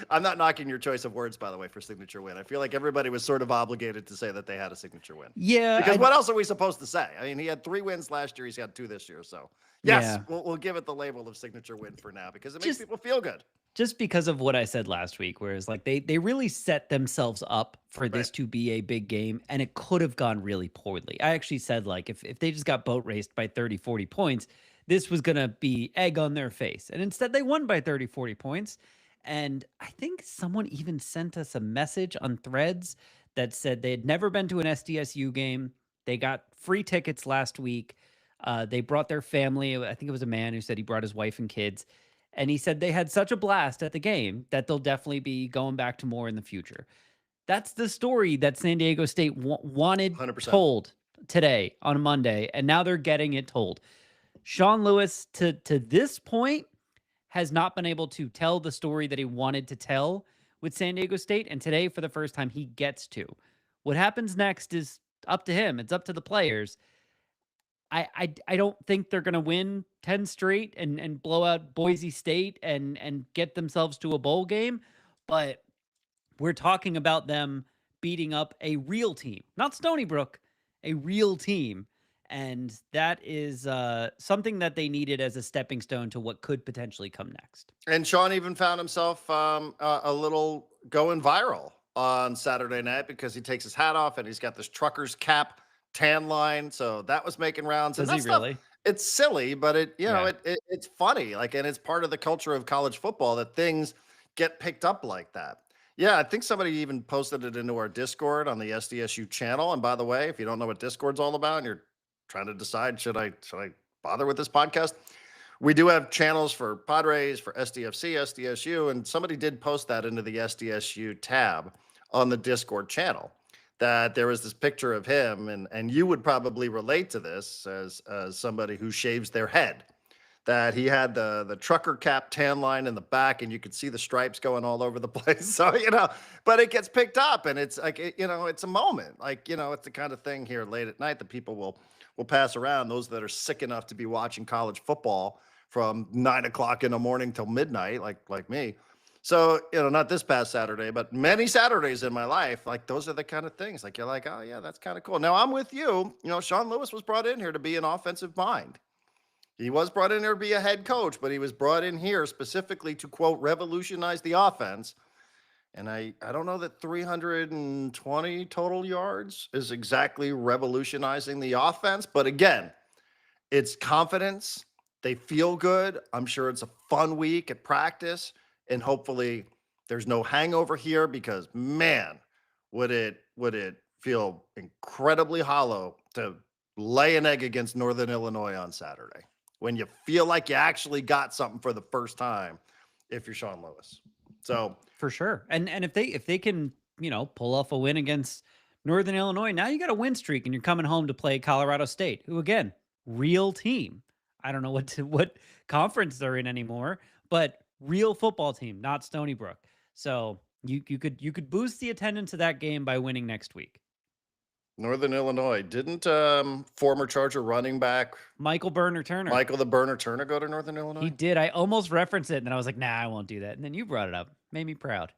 I'm not knocking your choice of words, by the way, for signature win. I feel like everybody was sort of obligated to say that they had a signature win. Yeah. Because what else are we supposed to say? I mean, he had 3 wins last year. He's had 2 this year. So, yes, we'll give it the label of signature win for now because it makes people feel good. Just because of what I said last week, whereas like they really set themselves up for this to be a big game, and it could have gone really poorly. I actually said, like, if they just got boat raced by 30, 40 points, this was going to be egg on their face. And instead they won by 30, 40 points. And I think someone even sent us a message on Threads that said they had never been to an SDSU game. They got free tickets last week. They brought their family. I think it was a man who said he brought his wife and kids. And he said they had such a blast at the game that they'll definitely be going back to more in the future. That's the story that San Diego State wanted 100%. told today on Monday, and now they're getting it told. Sean Lewis, to this point, has not been able to tell the story that he wanted to tell with San Diego State, and today, for the first time, he gets to. What happens next is up to him. It's up to the players. I don't think they're going to win 10 straight and blow out Boise State and get themselves to a bowl game, but we're talking about them beating up a real team, not Stony Brook, a real team. And that is something that they needed as a stepping stone to what could potentially come next. And Sean even found himself a little going viral on Saturday night because he takes his hat off and he's got this trucker's cap tan line. So that was making rounds. Does And he that stuff, really? it's silly, but Yeah. it's funny. Like, and it's part of the culture of college football that things get picked up like that. Yeah, I think somebody even posted it into our Discord on the SDSU channel. And by the way, if you don't know what Discord's all about and you're trying to decide, should I bother with this podcast? We do have channels for Padres, for SDFC, SDSU, and somebody did post that into the SDSU tab on the Discord channel, that there was this picture of him, and you would probably relate to this as somebody who shaves their head, that he had the trucker cap tan line in the back, and you could see the stripes going all over the place. So, but it gets picked up, and it's like, it's a moment. Like, it's the kind of thing here late at night that people will pass around, those that are sick enough to be watching college football from 9 o'clock in the morning till midnight, like me. So, not this past Saturday, but many Saturdays in my life, like those are the kind of things like, you're like, oh yeah, that's kind of cool. Now I'm with you. Sean Lewis was brought in here to be an offensive mind. He was brought in here to be a head coach, but he was brought in here specifically to, quote, revolutionize the offense. And I don't know that 320 total yards is exactly revolutionizing the offense. But again, it's confidence. They feel good. I'm sure it's a fun week at practice. And hopefully there's no hangover here because, man, would it feel incredibly hollow to lay an egg against Northern Illinois on Saturday when you feel like you actually got something for the first time if you're Sean Lewis. So for sure. And if they can, pull off a win against Northern Illinois, now you got a win streak and you're coming home to play Colorado State, who again, real team. I don't know what conference they're in anymore, but real football team, not Stony Brook. So you could boost the attendance of that game by winning next week. Northern Illinois, didn't former Charger running back Michael Burner Turner, Michael the Burner Turner, go to Northern Illinois? He did. I almost referenced it, and then I was like, nah, I won't do that. And then you brought it up. Made me proud.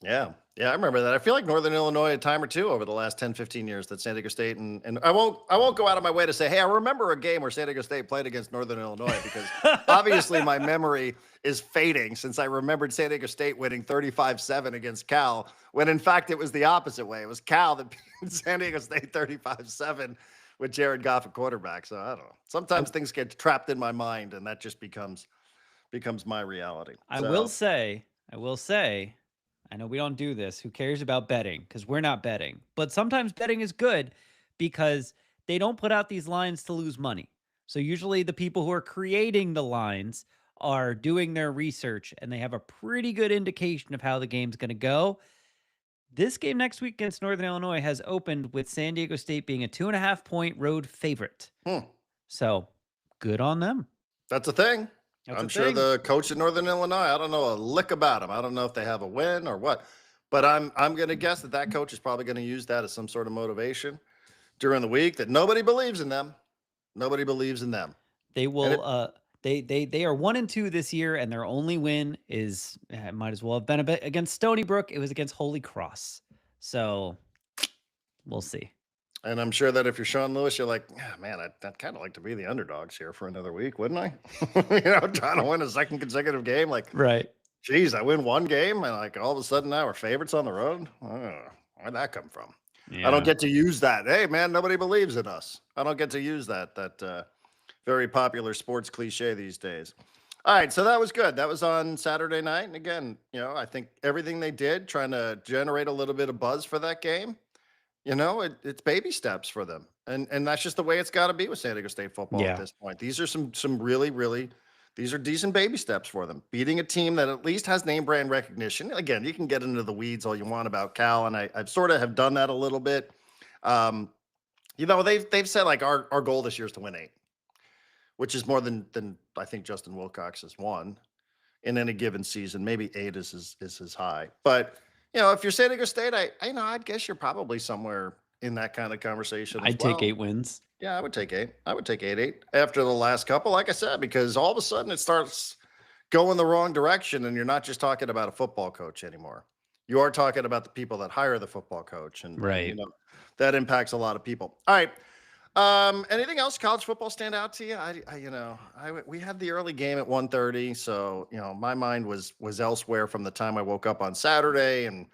Yeah, I remember that. I feel like Northern Illinois a time or two over the last 10, 15 years that San Diego State, and I won't go out of my way to say, hey, I remember a game where San Diego State played against Northern Illinois, because obviously my memory is fading since I remembered San Diego State winning 35-7 against Cal, when in fact it was the opposite way. It was Cal that beat San Diego State 35-7 with Jared Goff at quarterback. So I don't know. Sometimes things get trapped in my mind, and that just becomes my reality. I will say, I know we don't do this. Who cares about betting? Because we're not betting. But sometimes betting is good because they don't put out these lines to lose money. So usually the people who are creating the lines are doing their research and they have a pretty good indication of how the game's going to go. This game next week against Northern Illinois has opened with San Diego State being a 2.5-point road favorite. So good on them. That's a thing. I'm sure the coach at Northern Illinois, I don't know a lick about him. I don't know if they have a win or what, but I'm going to guess that coach is probably going to use that as some sort of motivation during the week, that nobody believes in them. Nobody believes in them. They will. They are 1-2 this year, and their only win is, it might as well have been a bit against Stony Brook. It was against Holy Cross. So we'll see. And I'm sure that if you're Sean Lewis, you're like, man, I'd kind of like to be the underdogs here for another week, wouldn't I? Trying to win a second consecutive game. Like, right. Geez, I win one game and like all of a sudden now we're favorites on the road. Where'd that come from? Yeah. I don't get to use that. Hey, man, nobody believes in us. I don't get to use that very popular sports cliche these days. All right, so that was good. That was on Saturday night. And again, I think everything they did trying to generate a little bit of buzz for that game, it's baby steps for them. And that's just the way it's got to be with San Diego State football at Yeah. this point. These are some really these are decent baby steps for them. Beating a team that at least has name brand recognition. Again, you can get into the weeds all you want about Cal, and I've sort of have done that a little bit. They've said like our goal this year is to win 8, which is more than I think Justin Wilcox has won in any given season. Maybe 8 is his high. But if you're San Diego State, I'd guess you're probably somewhere in that kind of conversation as I'd well. take 8 wins. Yeah, I would take 8. I would take 8 after the last couple, like I said, because all of a sudden it starts going the wrong direction, and you're not just talking about a football coach anymore. You are talking about the people that hire the football coach, and Right. that impacts a lot of people. All right. Anything else college football stand out to you? We had the early game at 1:30, so my mind was elsewhere from the time I woke up on Saturday and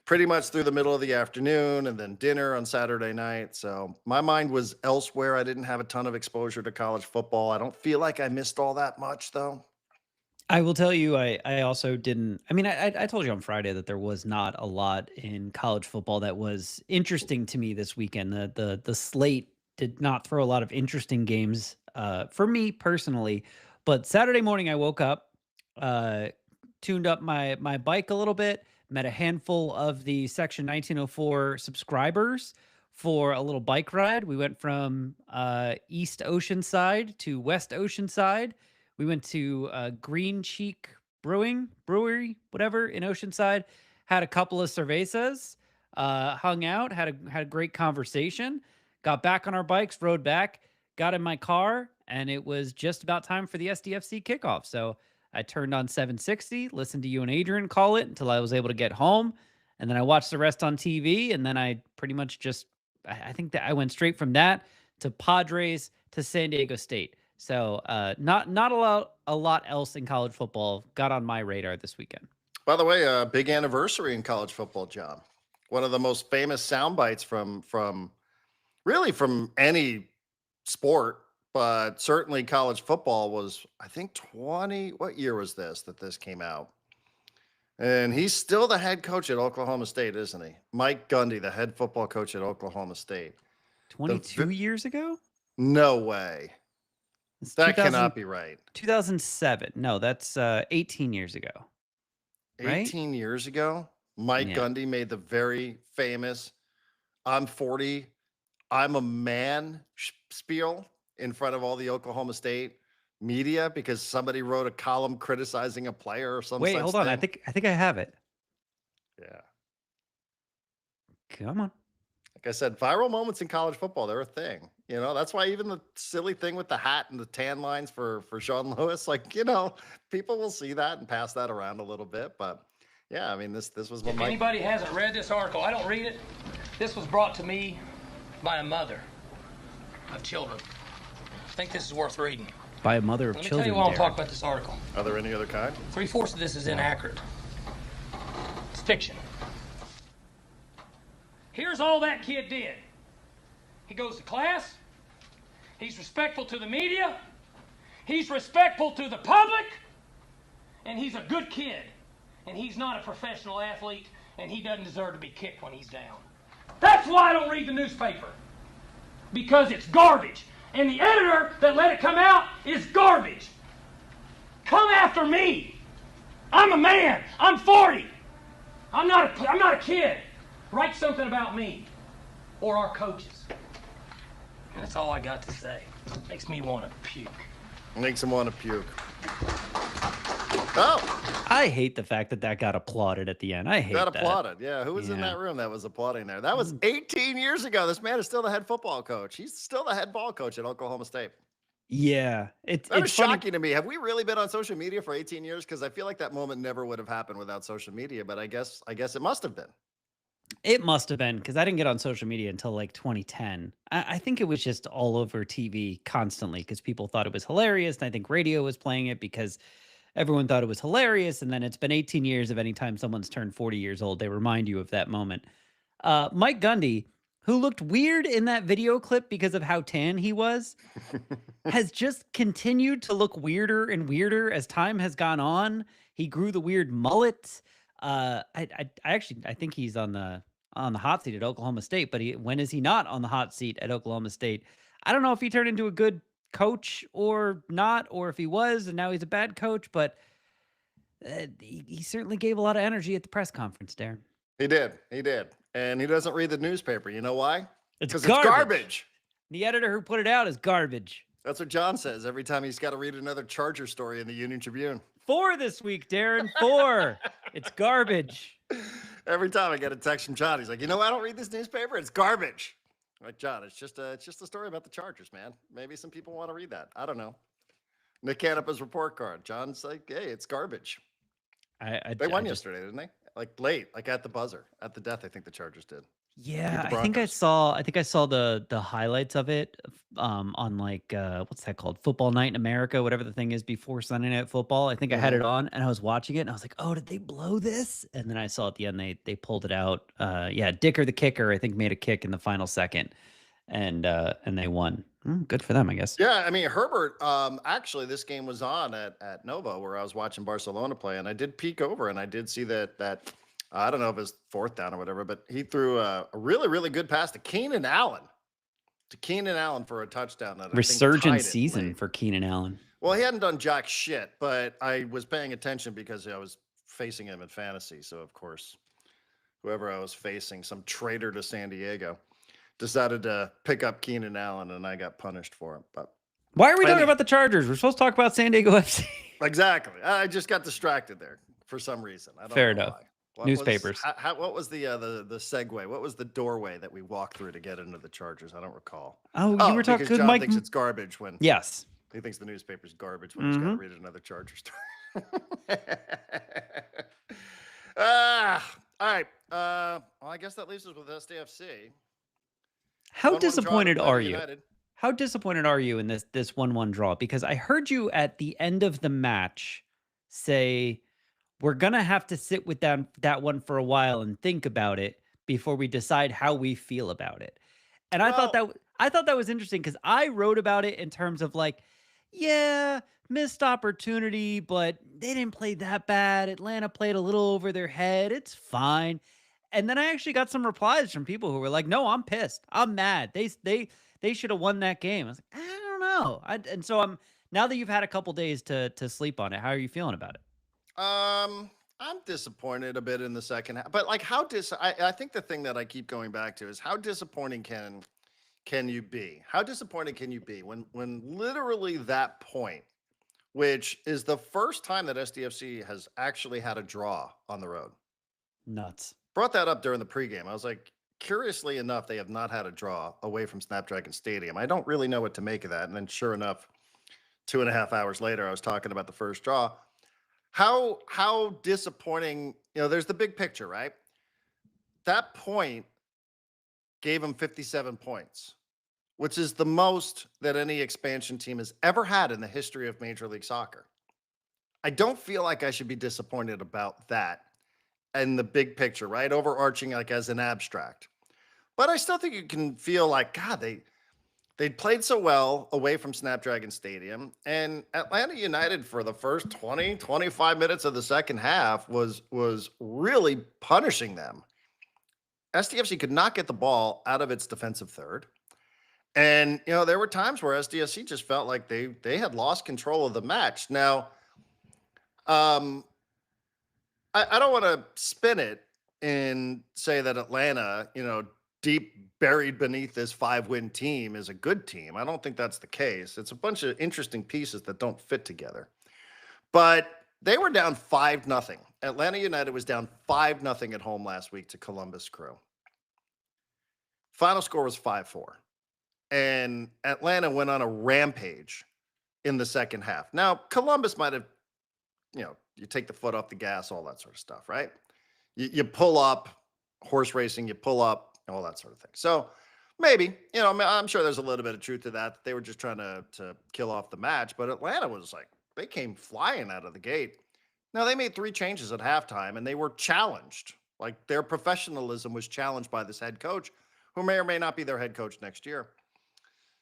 pretty much through the middle of the afternoon, and then dinner on Saturday night. So my mind was elsewhere. I didn't have a ton of exposure to college football. I don't feel like I missed all that much, though. I will tell you, I also didn't. I mean, I told you on Friday that there was not a lot in college football that was interesting to me this weekend. The slate did not throw a lot of interesting games for me personally. But Saturday morning, I woke up, tuned up my bike a little bit, met a handful of the Section 1904 subscribers for a little bike ride. We went from East Oceanside to West Oceanside. We went to Green Cheek Brewery, whatever, in Oceanside. Had a couple of cervezas, hung out, had a great conversation. Got back on our bikes, rode back, got in my car, and it was just about time for the SDFC kickoff. So I turned on 760, listened to you and Adrian call it until I was able to get home, and then I watched the rest on TV. And then I pretty much I think that I went straight from that to Padres to San Diego State. So not a lot else in college football got on my radar this weekend. By the way, a big anniversary in college football, John. One of the most famous sound bites from any sport, but certainly college football was, I think, what year was this came out? And he's still the head coach at Oklahoma State, isn't he? Mike Gundy, the head football coach at Oklahoma State. 22 years ago? No way. It's That cannot be right. 2007. No, that's 18 years ago. Right? 18 years ago, Mike Gundy made the very famous "I'm 40, I'm a man" spiel in front of all the Oklahoma State media because somebody wrote a column criticizing a player or something. Wait, hold on. Thing. I think I have it. Yeah. Come on. Like I said, viral moments in college football, they're a thing. That's why even the silly thing with the hat and the tan lines for Sean Lewis, people will see that and pass that around a little bit. But yeah, I mean, this was what If anybody hasn't read this article, I don't read it. This was brought to me by a mother of children. I think this is worth reading. By a mother of Let me children. tell you why I'll Darren. talk about this article. Are there any other kind? 3/4 of this is inaccurate. It's fiction. Here's all that kid did. He goes to class. He's respectful to the media. He's respectful to the public. And he's a good kid. And he's not a professional athlete. And he doesn't deserve to be kicked when he's down. That's why I don't read the newspaper. Because it's garbage. And the editor that let it come out is garbage. Come after me. I'm a man. I'm 40. I'm not a kid. Write something about me or our coaches. And that's all I got to say. Makes me want to puke. Makes him want to puke. Oh, I hate the fact that got applauded at the end. I hate that. applauded. Yeah, who was in that room that was applauding there? That was 18 years ago. This man is still the head football coach. He's still the head ball coach at Oklahoma State. Yeah, it's was funny. shocking to me. Have we really been on social media for 18 years? Because I feel like that moment never would have happened without social media. But I guess it must have been. It must have been because I didn't get on social media until like 2010. I think it was just all over TV constantly because people thought it was hilarious. And I think radio was playing it because everyone thought it was hilarious. And then it's been 18 years of any time someone's turned 40 years old, they remind you of that moment. Mike Gundy, who looked weird in that video clip because of how tan he was, has just continued to look weirder and weirder as time has gone on. He grew the weird mullet. I think he's on the on the hot seat at Oklahoma State, but when is he not on the hot seat at Oklahoma State? I don't know if he turned into a good coach or not, or if he was and now he's a bad coach, but he certainly gave a lot of energy at the press conference, Darren. He did. He did. And he doesn't read the newspaper. You know why? It's Because garbage. it's garbage. The editor who put it out is garbage. That's what John says every time he's got to read another Charger story in the Union Tribune. 4 this week, Darren. 4. It's garbage. Every time I get a text from John, he's like, I don't read this newspaper. It's garbage. I'm like, John, it's just a story about the Chargers, man. Maybe some people want to read that. I don't know. Nick Canopa's report card. John's like, hey, it's garbage. They won yesterday, didn't they? Like late, like at the buzzer, at the death. I think the Chargers did. Yeah, I think I saw the highlights of it on like what's that called? Football Night in America, whatever the thing is before Sunday Night Football. I think I had it on and I was watching it and I was like, "Oh, did they blow this?" And then I saw at the end they pulled it out. Yeah, Dicker the kicker I think made a kick in the final second and they won. Good for them, I guess. Yeah, I mean Herbert. Actually, this game was on at Nova where I was watching Barcelona play, and I did peek over and I did see that. I don't know if it's 4th down or whatever, but he threw a really, really good pass to Keenan Allen. For a touchdown. That Resurgent season for Keenan Allen. Well, he hadn't done jack shit, but I was paying attention because I was facing him in fantasy. So, of course, whoever I was facing, some traitor to San Diego, decided to pick up Keenan Allen, and I got punished for it. But why are we talking about the Chargers? We're supposed to talk about San Diego FC. Exactly. I just got distracted there for some reason. I don't Fair know enough. why. Newspapers. What was the segue? What was the doorway that we walked through to get into the Chargers? I don't recall. Oh, you were talking. John Mike thinks it's garbage when yes, he thinks the newspaper's garbage when he's got to read another Chargers story. All right. Well, I guess that leaves us with SDFC. How 1-1 disappointed draw to are you? United. How disappointed are you in this 1-1 draw? Because I heard you at the end of the match say, we're going to have to sit with that one for a while and think about it before we decide how we feel about it. And I thought that was interesting because I wrote about it in terms of like, yeah, missed opportunity, but they didn't play that bad. Atlanta played a little over their head. It's fine. And then I actually got some replies from people who were like, no, I'm pissed. I'm mad. They should have won that game. I was like, I don't know. And so now that you've had a couple days to sleep on it, how are you feeling about it? I'm disappointed a bit in the second half, but like I think the thing that I keep going back to is how disappointing can you be? How disappointed can you be when literally that point, which is the first time that SDFC has actually had a draw on the road. Nuts. Brought that up during the pregame. I was like, curiously enough, they have not had a draw away from Snapdragon Stadium. I don't really know what to make of that. And then sure enough, 2.5 hours later, I was talking about the first draw. How disappointing, there's the big picture, right? That point gave him 57 points, which is the most that any expansion team has ever had in the history of Major League Soccer. I don't feel like I should be disappointed about that and the big picture, right? Overarching like as an abstract. But I still think you can feel like, God, they played so well away from Snapdragon Stadium, and Atlanta United for the first 20, 25 minutes of the second half was really punishing them. SDFC could not get the ball out of its defensive third. And, there were times where SDFC just felt like they had lost control of the match. Now, I don't want to spin it and say that Atlanta, deep buried beneath this 5-win team is a good team. I don't think that's the case. It's a bunch of interesting pieces that don't fit together. But they were down 5-0. Atlanta United was down 5-0 at home last week to Columbus Crew. Final score was 5-4. And Atlanta went on a rampage in the second half. Now, Columbus might have, you take the foot off the gas, all that sort of stuff, right? You pull up, horse racing, you pull up, all that sort of thing. So maybe, I'm sure there's a little bit of truth to that. They were just trying to kill off the match, but Atlanta was like, they came flying out of the gate. Now they made 3 changes at halftime and they were challenged. Like their professionalism was challenged by this head coach who may or may not be their head coach next year.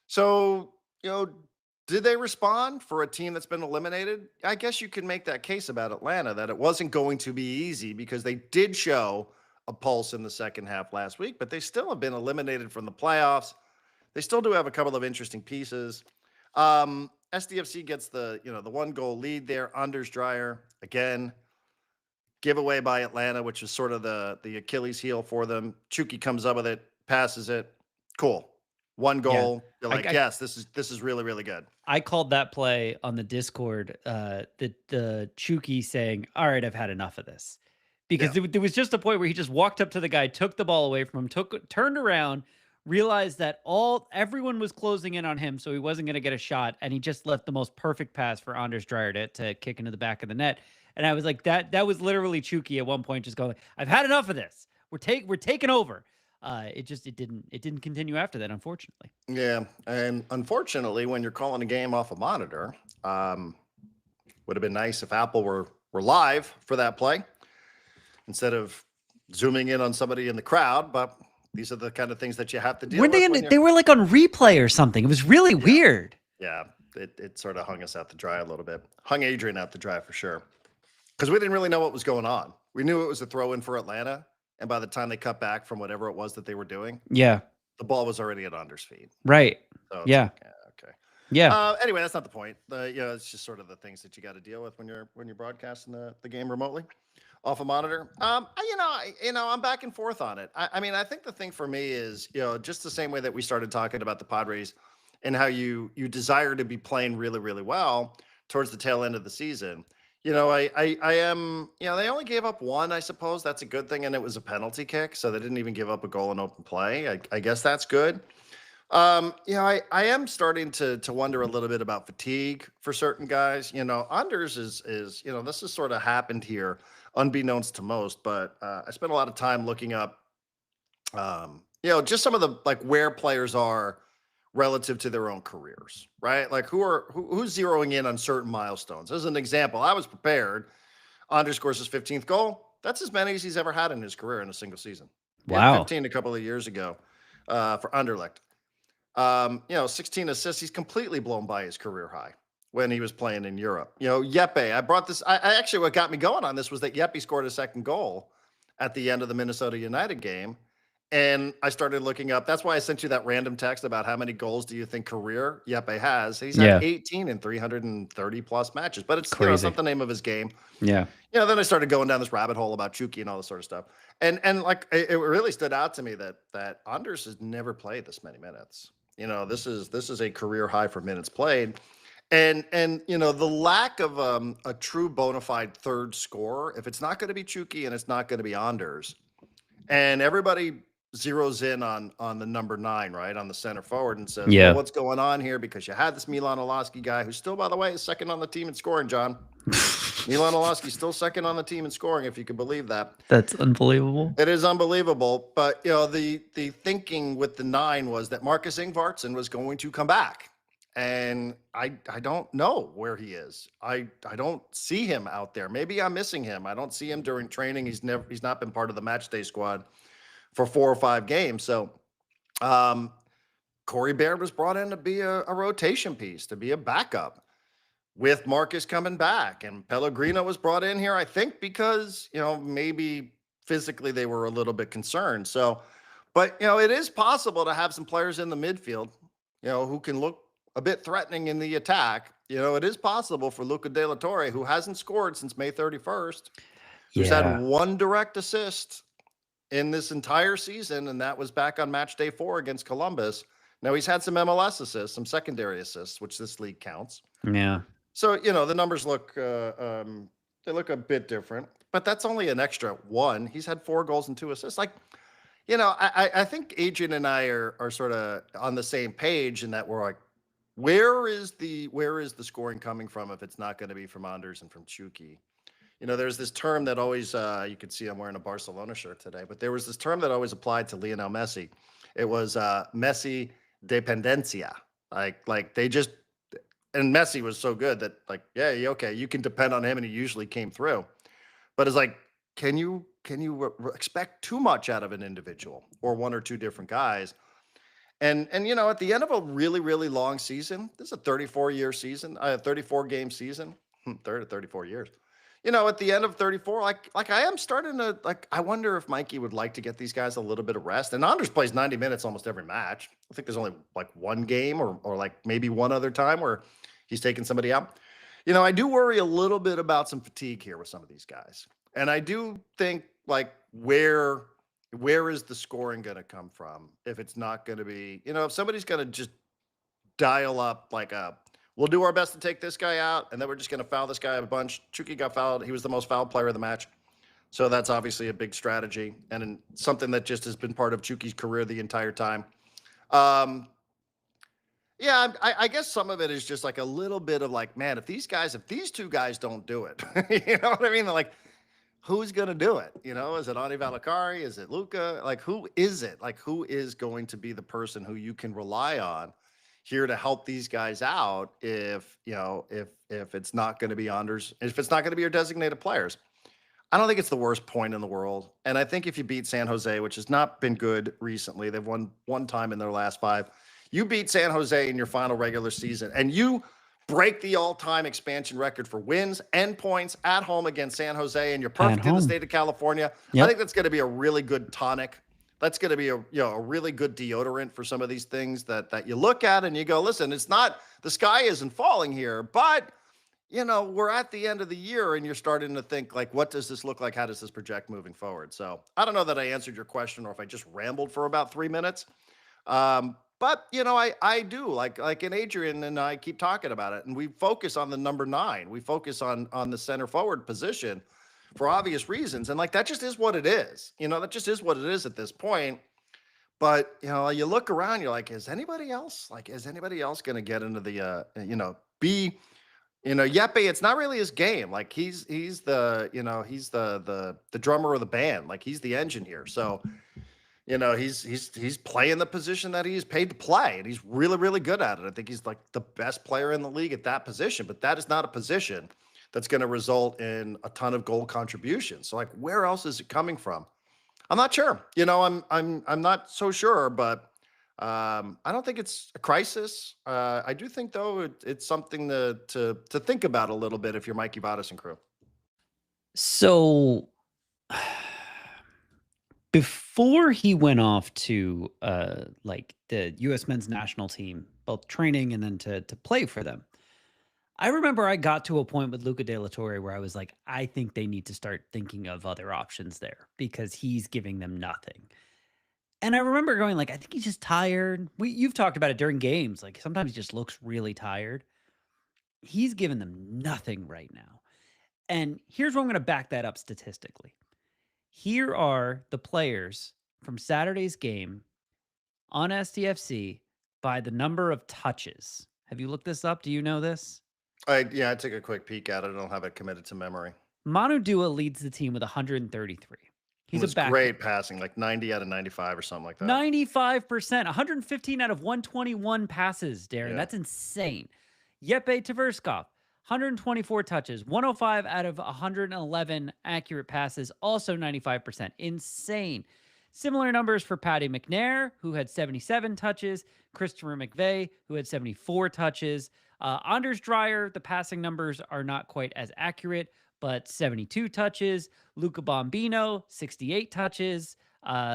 So, did they respond for a team that's been eliminated? I guess you can make that case about Atlanta that it wasn't going to be easy because they did show a pulse in the second half last week, but they still have been eliminated from the playoffs. They still do have a couple of interesting pieces. SDFC gets the 1-goal lead there. Anders Dreyer again. Giveaway by Atlanta, which is sort of the Achilles heel for them. Chucky comes up with it, passes it. Cool. 1 goal. You're like, yes, this is really, really good. I called that play on the Discord, the Chucky saying, all right, I've had enough of this. Because there was just a point where he just walked up to the guy, took the ball away from him, turned around, realized that everyone was closing in on him, so he wasn't going to get a shot, and he just left the most perfect pass for Anders Dreyer to kick into the back of the net. And I was like, that was literally Chucky at one point just going, I've had enough of this. We're taking over. It didn't continue after that, unfortunately. Yeah, and unfortunately, when you're calling a game off a monitor, would have been nice if Apple were live for that play instead of zooming in on somebody in the crowd. But these are the kind of things that you have to deal with. They were like on replay or something. It was really weird. Yeah, it sort of hung us out to dry a little bit. Hung Adrian out to dry for sure. Because we didn't really know what was going on. We knew it was a throw-in for Atlanta. And by the time they cut back from whatever it was that they were doing, the ball was already at Anders' feet. Right. So yeah. Like, okay. Yeah. Anyway, that's not the point. It's just sort of the things that you got to deal with when you're broadcasting the game remotely off a monitor. I'm back and forth on it. I mean, I think the thing for me is, just the same way that we started talking about the Padres and how you desire to be playing really, really well towards the tail end of the season. I am, they only gave up 1, I suppose. That's a good thing. And it was a penalty kick. So they didn't even give up a goal in open play. I guess that's good. I am starting to wonder a little bit about fatigue for certain guys. Anders is this has sort of happened here unbeknownst to most, but I spent a lot of time looking up, just some of the, like, where players are relative to their own careers, right? Like who's zeroing in on certain milestones. As an example, I was prepared. Anders scores his 15th goal. That's as many as he's ever had in his career in a single season. Wow. 15 a couple of years ago for Anderlecht. 16 assists. He's completely blown by his career high when he was playing in Europe. Yeppe, I brought this. I actually, what got me going on this was that Yeppe scored a second goal at the end of the Minnesota United game. And I started looking up. That's why I sent you that random text about how many goals do you think career Yeppe has. He's had 18 in 330 plus matches, but it's it's not the name of his game. Yeah. Then I started going down this rabbit hole about Chucky and all this sort of stuff. And like, it really stood out to me that Anders has never played this many minutes. This is a career high for minutes played. And the lack of a true bona fide third scorer, if it's not going to be Chucky and it's not going to be Anders, and everybody zeroes in on the number 9, right, on the center forward, and says, well, what's going on here? Because you had this Milan Olaski guy, who still, by the way, is second on the team in scoring, John. Milan Olaski still second on the team in scoring, if you can believe that. That's unbelievable. It is unbelievable. But, the thinking with the 9 was that Marcus Ingvartsen was going to come back. And I don't know where he is. I don't see him out there. Maybe I'm missing him. I don't see him during training. He's not been part of the match day squad for 4 or 5 games. So Corey Baird was brought in to be a rotation piece, to be a backup with Marcus coming back. And Pellegrino was brought in here, I think, because, maybe physically they were a little bit concerned. So, but, it is possible to have some players in the midfield, who can look a bit threatening in the attack. It is possible for Luca De La Torre, who hasn't scored since May 31st, who's had 1 direct assist in this entire season, and that was back on match day 4 against Columbus. Now he's had some MLS assists, some secondary assists, which this league counts. Yeah. So, the numbers look, they look a bit different, but that's only an extra 1. He's had 4 goals and 2 assists. Like, I think Adrian and I are sort of on the same page in that we're like, where is the scoring coming from if it's not going to be from Anders and from Chucky? There's this term that always, you can see I'm wearing a Barcelona shirt today, but there was this term that always applied to Lionel Messi. It was Messi dependencia. Like they just, and Messi was so good that, like, yeah, okay, you can depend on him, and he usually came through. But it's like, can you expect too much out of an individual or 1 or 2 different guys? And at the end of a really, really long season, this is a 34-year season, a 34-game season, 34 years. at the end of 34, like I am starting to I wonder if Mikey would like to get these guys a little bit of rest. And Anders plays 90 minutes almost every match. I think there's only like one game or like maybe one other time where he's taking somebody out. I do worry a little bit about some fatigue here with some of these guys. And I do think like where is the scoring going to come from if it's not going to be, if somebody's going to just dial up like we'll do our best to take this guy out, and then we're just going to foul this guy a bunch. Chucky got fouled. He was the most fouled player of the match. So that's obviously a big strategy and something that just has been part of Chucky's career the entire time. Yeah, I guess some of it is just like a little bit of like, man, if these two guys don't do it, you know what I mean? Like, who's going to do it? Is it Ani Valakari? Is it Luka? Like, who is it? Like, who is going to be the person who you can rely on here to help these guys out if it's not going to be Anders, if it's not going to be your designated players? I don't think it's the worst point in the world. And I think if you beat San Jose, which has not been good recently, they've won one time in their last 5. You beat San Jose in your final regular season, and you break the all-time expansion record for wins and points at home against San Jose, and you're perfect in the state of California. Yep. I think that's going to be a really good tonic. That's going to be a really good deodorant for some of these things that you look at and you go, listen, it's not, the sky isn't falling here, but we're at the end of the year and you're starting to think like, what does this look like? How does this project moving forward? So I don't know that I answered your question or if I just rambled for about 3 minutes. But I do like in Adrian and I keep talking about it, and we focus on the number 9. We focus on the center forward position for obvious reasons, and like that just is what it is. That just is what it is at this point. But you look around, you're like, is anybody else going to get into the Yeppe? It's not really his game. Like he's the the drummer of the band. Like he's the engine here. So. He's playing the position that he's paid to play, and he's really, really good at it. I think he's like the best player in the league at that position, but that is not a position that's going to result in a ton of goal contributions. So like, where else is it coming from? I'm not sure. I'm not so sure, but I don't think it's a crisis. I do think though it's something to think about a little bit if you're Mikey Vadas and crew. So. Before he went off to like the U.S. men's national team, both training and then to play for them, I remember I got to a point with Luca De La Torre where I was like, I think they need to start thinking of other options there because he's giving them nothing. And I remember going like, I think he's just tired. You've talked about it during games. Like sometimes he just looks really tired. He's giving them nothing right now. And here's where I'm going to back that up statistically. Here are the players from Saturday's game on SDFC by the number of touches. Have you looked this up? Do you know this? I took a quick peek at it. I don't have it committed to memory. Manu Dua leads the team with 133. He's great passing, like 90 out of 95 or something like that. 95%, 115 out of 121 passes, Darren. Yeah. That's insane. Yeppe Tverskov, 124 touches, 105 out of 111 accurate passes, also 95%. Insane. Similar numbers for Patty McNair, who had 77 touches, Christopher McVeigh, who had 74 touches. Anders Dreyer, the passing numbers are not quite as accurate, but 72 touches. Luca Bombino, 68 touches,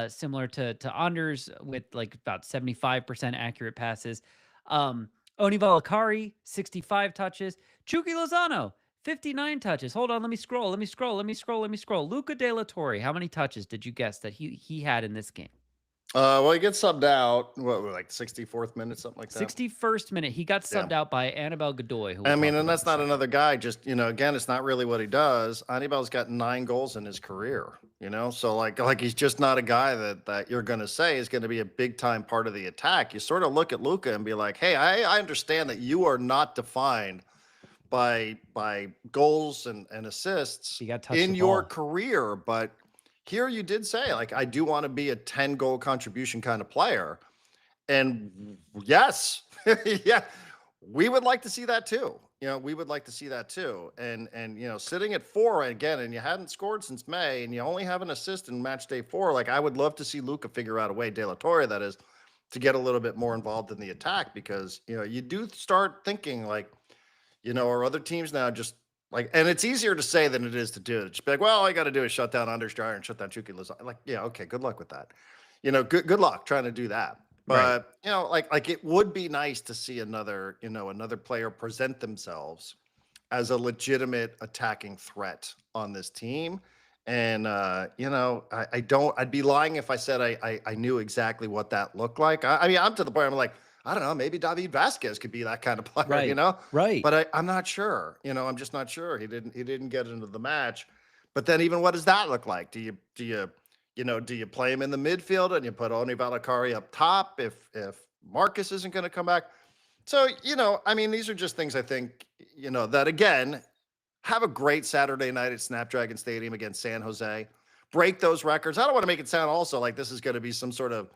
similar to Anders with like about 75% accurate passes. Oni Valakari, 65 touches. Chucky Lozano, 59 touches. Hold on, let me scroll. Luca De La Torre, how many touches did you guess that he had in this game? Well, he gets subbed out, like 64th minute, something like that. 61st minute. He got subbed out by Annabelle Godoy. And that's not another guy. Just, again, it's not really what he does. Annabelle's got 9 goals in his career, So like he's just not a guy that you're going to say is going to be a big time part of the attack. You sort of look at Luca and be like, hey, I understand that you are not defined by goals and assists in your career, but here you did say, like, I do want to be a 10-goal contribution kind of player. And yes, yeah, we would like to see that too. We would like to see that too. And sitting at 4 again, and you hadn't scored since May, and you only have an assist in match day 4, like, I would love to see Luca figure out a way, De La Torre, that is, to get a little bit more involved in the attack, because, you do start thinking like, are other teams now just Like, and it's easier to say than it is to do. Just be like, well, all you got to do is shut down Anders Dreyer and shut down Chucky Lozano. Like, yeah, okay, good luck with that. Good luck trying to do that. Right. But like it would be nice to see another player present themselves as a legitimate attacking threat on this team. And I'd be lying if I said I knew exactly what that looked like. I mean, I'm to the point I'm like, I don't know, maybe David Vasquez could be that kind of player, Right. Right. but I'm not sure. I'm just not sure. He didn't get into the match. But then even what does that look like? Do you play him in the midfield and you put Oni Valakari up top if Marcus isn't going to come back? So, I mean, these are just things I think, that again, have a great Saturday night at Snapdragon Stadium against San Jose. Break those records. I don't want to make it sound also like this is going to be some sort of,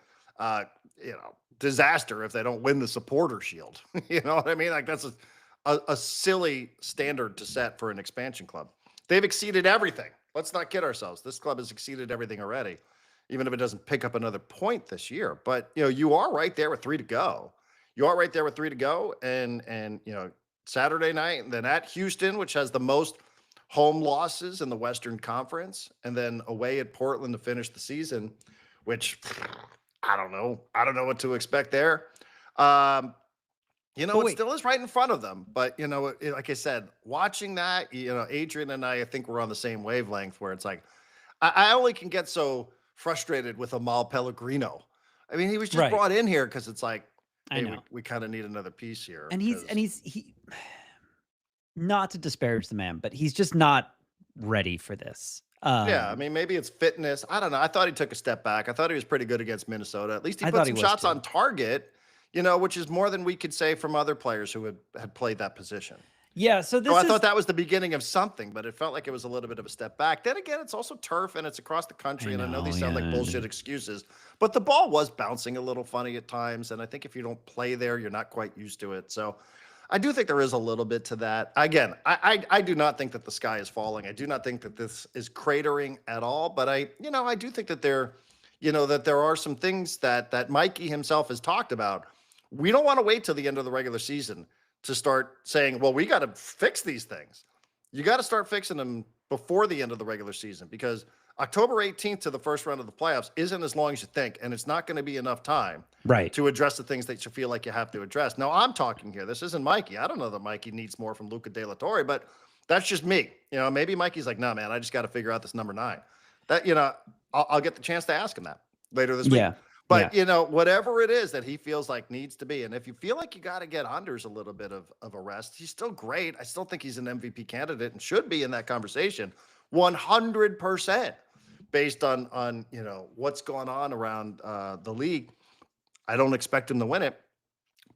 disaster if they don't win the supporter shield. You know what I mean? Like that's a silly standard to set for an expansion club. They've exceeded everything. Let's not kid ourselves. This club has exceeded everything already, even if it doesn't pick up another point this year. But, you are right there with 3 to go. And Saturday night, and then at Houston, which has the most home losses in the Western Conference, and then away at Portland to finish the season, which I don't know what to expect there. It still is right in front of them. But, like I said, watching that, Adrian and I think we're on the same wavelength where it's like, I only can get so frustrated with Amal Pellegrino. I mean, he was just brought in here because it's like, hey, we kind of need another piece here. And he not to disparage the man, but he's just not ready for this. Yeah, I mean, maybe it's fitness. I don't know. I thought he took a step back. I thought he was pretty good against Minnesota. At least he put some shots on target, which is more than we could say from other players who had played that position. Yeah, so I thought that was the beginning of something, but it felt like it was a little bit of a step back. Then again, it's also turf and it's across the country, and I know these sound like bullshit excuses, but the ball was bouncing a little funny at times, and I think if you don't play there, you're not quite used to it. So I do think there is a little bit to that. Again, I do not think that the sky is falling. I do not think that this is cratering at all, but I do think that there are some things that Mikey himself has talked about. We don't want to wait till the end of the regular season to start saying, well, we got to fix these things. You got to start fixing them before the end of the regular season, because October 18th to the first round of the playoffs isn't as long as you think, and it's not going to be enough time to address the things that you feel like you have to address. Now, I'm talking here. This isn't Mikey. I don't know that Mikey needs more from Luca De La Torre, but that's just me. Maybe Mikey's like, no, man, I just got to figure out this number 9. That, I'll get the chance to ask him that later this week. Yeah. But, whatever it is that he feels like needs to be. And if you feel like you got to get Anders a little bit of a rest, he's still great. I still think he's an MVP candidate and should be in that conversation 100% based on what's going on around the league. I don't expect him to win it.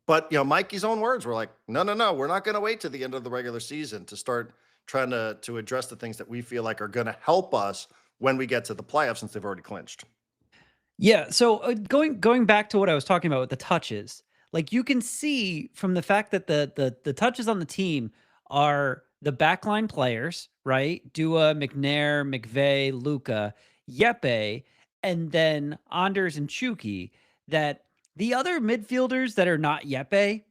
But, Mikey's own words were like, no, we're not going to wait to the end of the regular season to start trying to address the things that we feel like are going to help us when we get to the playoffs, since they've already clinched. Yeah, so going back to what I was talking about with the touches, like you can see from the fact that the touches on the team are the backline players, right? Dua, McNair, McVeigh, Luca, Yepe, and then Anders and Chucky, that the other midfielders that are not Yepe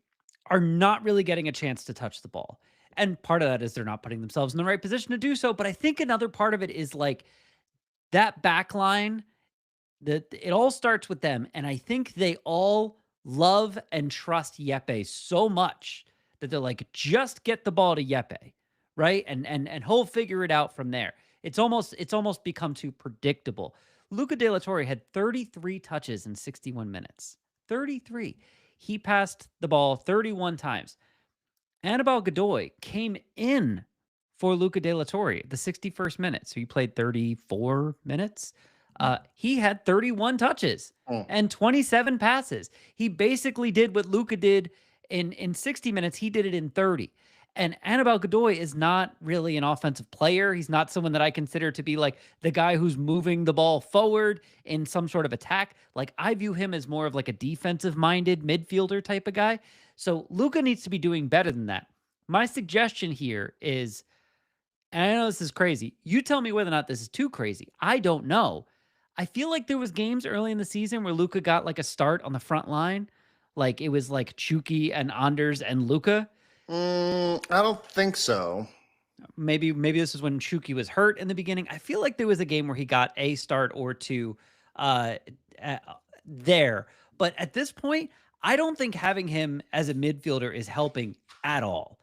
are not really getting a chance to touch the ball. And part of that is they're not putting themselves in the right position to do so. But I think another part of it is like that backline, that it all starts with them. And I think they all love and trust Yepe so much that they're like, just get the ball to Yepe, right? And he'll figure it out from there. It's almost become too predictable. Luca De La Torre had 33 touches in 61 minutes. 33. He passed the ball 31 times. Anibal Godoy came in for Luca De La Torre the 61st minute. So he played 34 minutes. He had 31 touches and 27 passes. He basically did what Luca did in 60 minutes. He did it in 30. And Anibal Godoy is not really an offensive player. He's not someone that I consider to be like the guy who's moving the ball forward in some sort of attack. Like I view him as more of like a defensive-minded midfielder type of guy. So Luca needs to be doing better than that. My suggestion here is, and I know this is crazy. You tell me whether or not this is too crazy. I don't know. I feel like there was games early in the season where Luca got like a start on the front line. Like it was like Chucky and Anders and Luca. I don't think so. maybe this is when Shuki was hurt in the beginning. I feel like there was a game where he got a start or two uh, there. But at this point, I don't think having him as a midfielder is helping at all.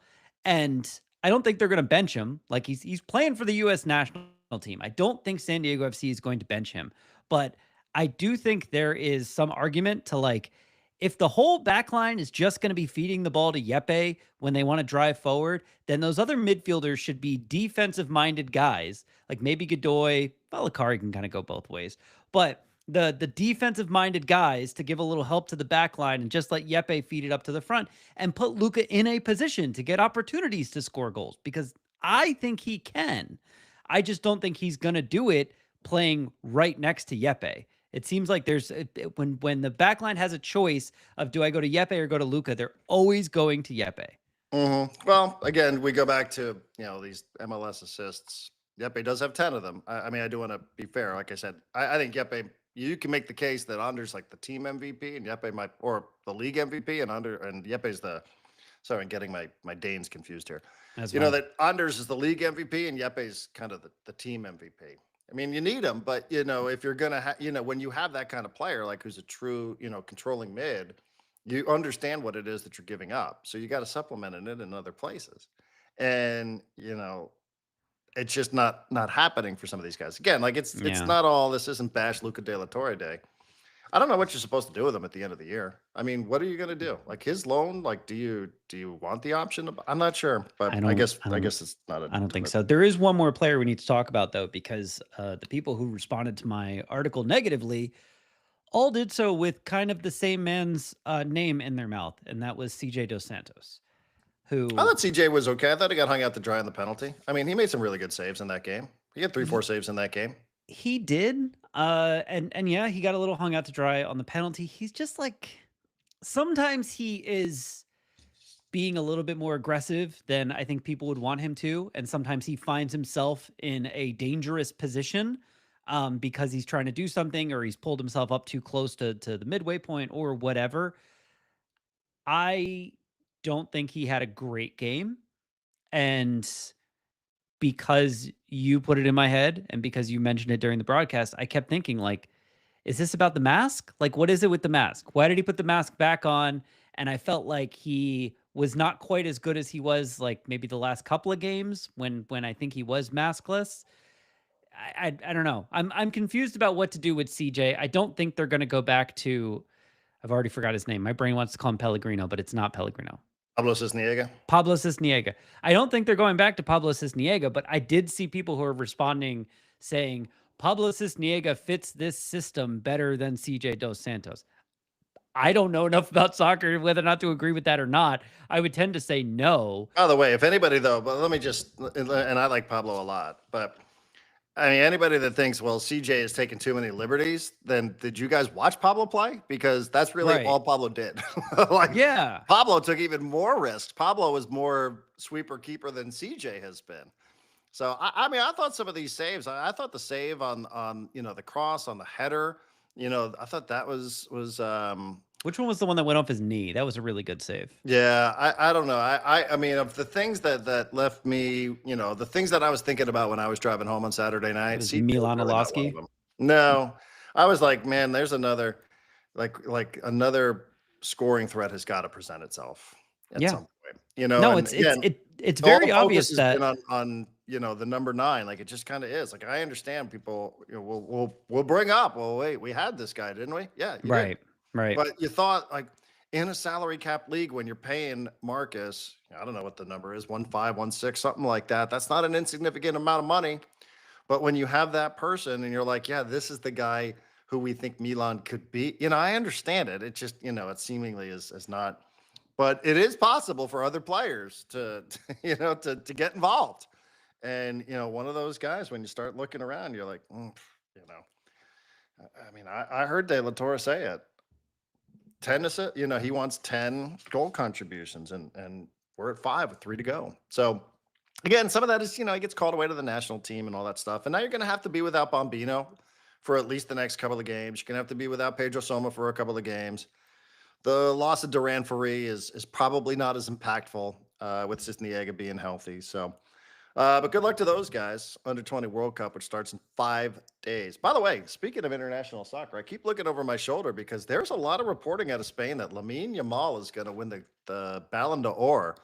And I don't think they're going to bench him. Like he's playing for the U.S. national team. I don't think San Diego FC is going to bench him. But I do think there is some argument to like, if the whole back line is just going to be feeding the ball to Yepe when they want to drive forward, then those other midfielders should be defensive-minded guys, like maybe Godoy. Valakari can kind of go both ways. But the defensive-minded guys to give a little help to the back line and just let Yepe feed it up to the front and put Luka in a position to get opportunities to score goals, because I think he can. I just don't think he's going to do it playing right next to Yepe. It seems like there's when the back line has a choice of do I go to Yepe or go to Luka, they're always going to Yepe. Well, again, we go back to these MLS assists. Yepe does have 10 of them. I mean, I do want to be fair. Like I said, I think Yepe. You can make the case that Under's like the team MVP and Yepe might, or the league MVP, and Yepe's the. Sorry, I'm getting my Danes confused here. That Anders is the league MVP and Yepe's kind of the team MVP. I mean, you need him, but if you're gonna, when you have that kind of player, like who's a true, controlling mid, you understand what it is that you're giving up. So you got to supplement it in other places, and it's just not happening for some of these guys. Again, like it's not all. This isn't bash Luca De La Torre day. I don't know what you're supposed to do with him at the end of the year. I mean, what are you going to do? Like his loan? Like, do you want the option? I'm not sure, but I guess it's not. I don't think so. There is one more player we need to talk about though, because the people who responded to my article negatively all did so with kind of the same man's name in their mouth, and that was CJ Dos Santos. Who I thought CJ was okay. I thought he got hung out to dry on the penalty. I mean, he made some really good saves in that game. He had 3-4 saves in that game. He did. And yeah, he got a little hung out to dry on the penalty. He's just like, sometimes he is being a little bit more aggressive than I think people would want him to. And sometimes he finds himself in a dangerous position because he's trying to do something, or he's pulled himself up too close to the midway point or whatever. I don't think he had a great game. And because you put it in my head and because you mentioned it during the broadcast, I kept thinking, like, is this about the mask? Like, what is it with the mask? Why did he put the mask back on? And I felt like he was not quite as good as he was like maybe the last couple of games when I think he was maskless. I don't know. I'm confused about what to do with CJ. I don't think they're going to go back to, I've already forgot his name. My brain wants to call him Pellegrino, but it's not Pellegrino. Pablo Cisniega. Pablo Cisniega. I don't think they're going back to Pablo Cisniega, but I did see people who are responding saying Pablo Cisniega fits this system better than CJ Dos Santos. I don't know enough about soccer whether or not to agree with that or not. I would tend to say no. By the way, if anybody though, but let me just, and I like Pablo a lot, but I mean, anybody that thinks, well, CJ is taking too many liberties, then did you guys watch Pablo play? Because that's really all Pablo did. Yeah. Pablo took even more risks. Pablo was more sweeper keeper than CJ has been. So, I mean, I thought some of these saves, I thought the save on the cross on the header, I thought that was which one was the one that went off his knee? That was a really good save. Yeah, I don't know. I mean, of the things that left me, the things that I was thinking about when I was driving home on Saturday night. Milan Olowski? No, I was like, man, there's another, like another scoring threat has got to present itself at some point. No, it's very obvious that on the number 9, like it just kind of is. Like I understand people, we'll bring up. Well, wait, we had this guy, didn't we? Yeah, right. did. Right. But you thought, like, in a salary cap league, when you're paying Marcus, I don't know what the number is, 1.5, 1.6, something like that. That's not an insignificant amount of money. But when you have that person and you're like, yeah, this is the guy who we think Milan could be, I understand it. It just, it seemingly is not. But it is possible for other players to get involved. And, one of those guys, when you start looking around, you're like, I mean, I heard De La Torre say it. 10 assists, he wants 10 goal contributions, and we're at 5 with 3 to go. So again, some of that is, he gets called away to the national team and all that stuff. And now you're going to have to be without Bombino for at least the next couple of games. You're going to have to be without Pedro Soma for a couple of games. The loss of Darren Ferree is probably not as impactful with Cisniega being healthy. So But good luck to those guys. Under 20 World Cup, which starts in 5 days. By the way, speaking of international soccer, I keep looking over my shoulder because there's a lot of reporting out of Spain that Lamine Yamal is going to win the Ballon d'Or,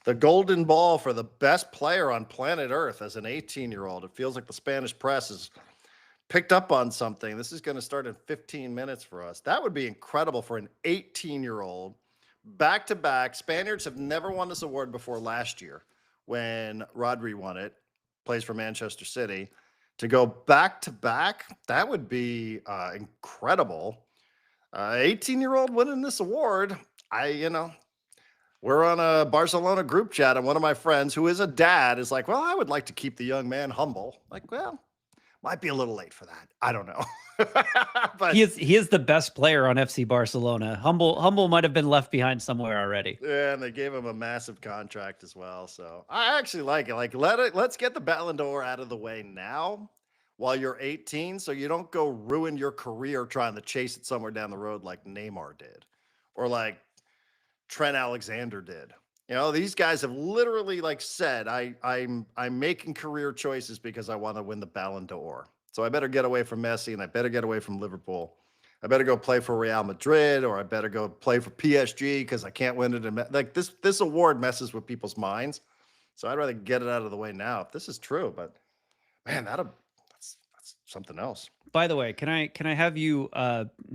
the golden ball for the best player on planet Earth as an 18-year-old. It feels like the Spanish press has picked up on something. This is going to start in 15 minutes for us. That would be incredible for an 18-year-old. Back-to-back. Spaniards have never won this award before last year when Rodri won it, plays for Manchester City. To go back-to-back, that would be incredible. 18-year-old winning this award. We're on a Barcelona group chat, and one of my friends who is a dad is like, well, I would like to keep the young man humble. Like, well, might be a little late for that. I don't know. But he is the best player on FC Barcelona. Humble might have been left behind somewhere already. Yeah, and they gave him a massive contract as well. So I actually like it. Like, let's get the Ballon d'Or out of the way now while you're 18, so you don't go ruin your career trying to chase it somewhere down the road like Neymar did, or like Trent Alexander did. These guys have literally said, I'm making career choices because I want to win the Ballon d'Or. So I better get away from Messi, and I better get away from Liverpool. I better go play for Real Madrid, or I better go play for PSG because I can't win it. This award messes with people's minds. So I'd rather get it out of the way now if this is true. But man, that's something else. By the way, can I have you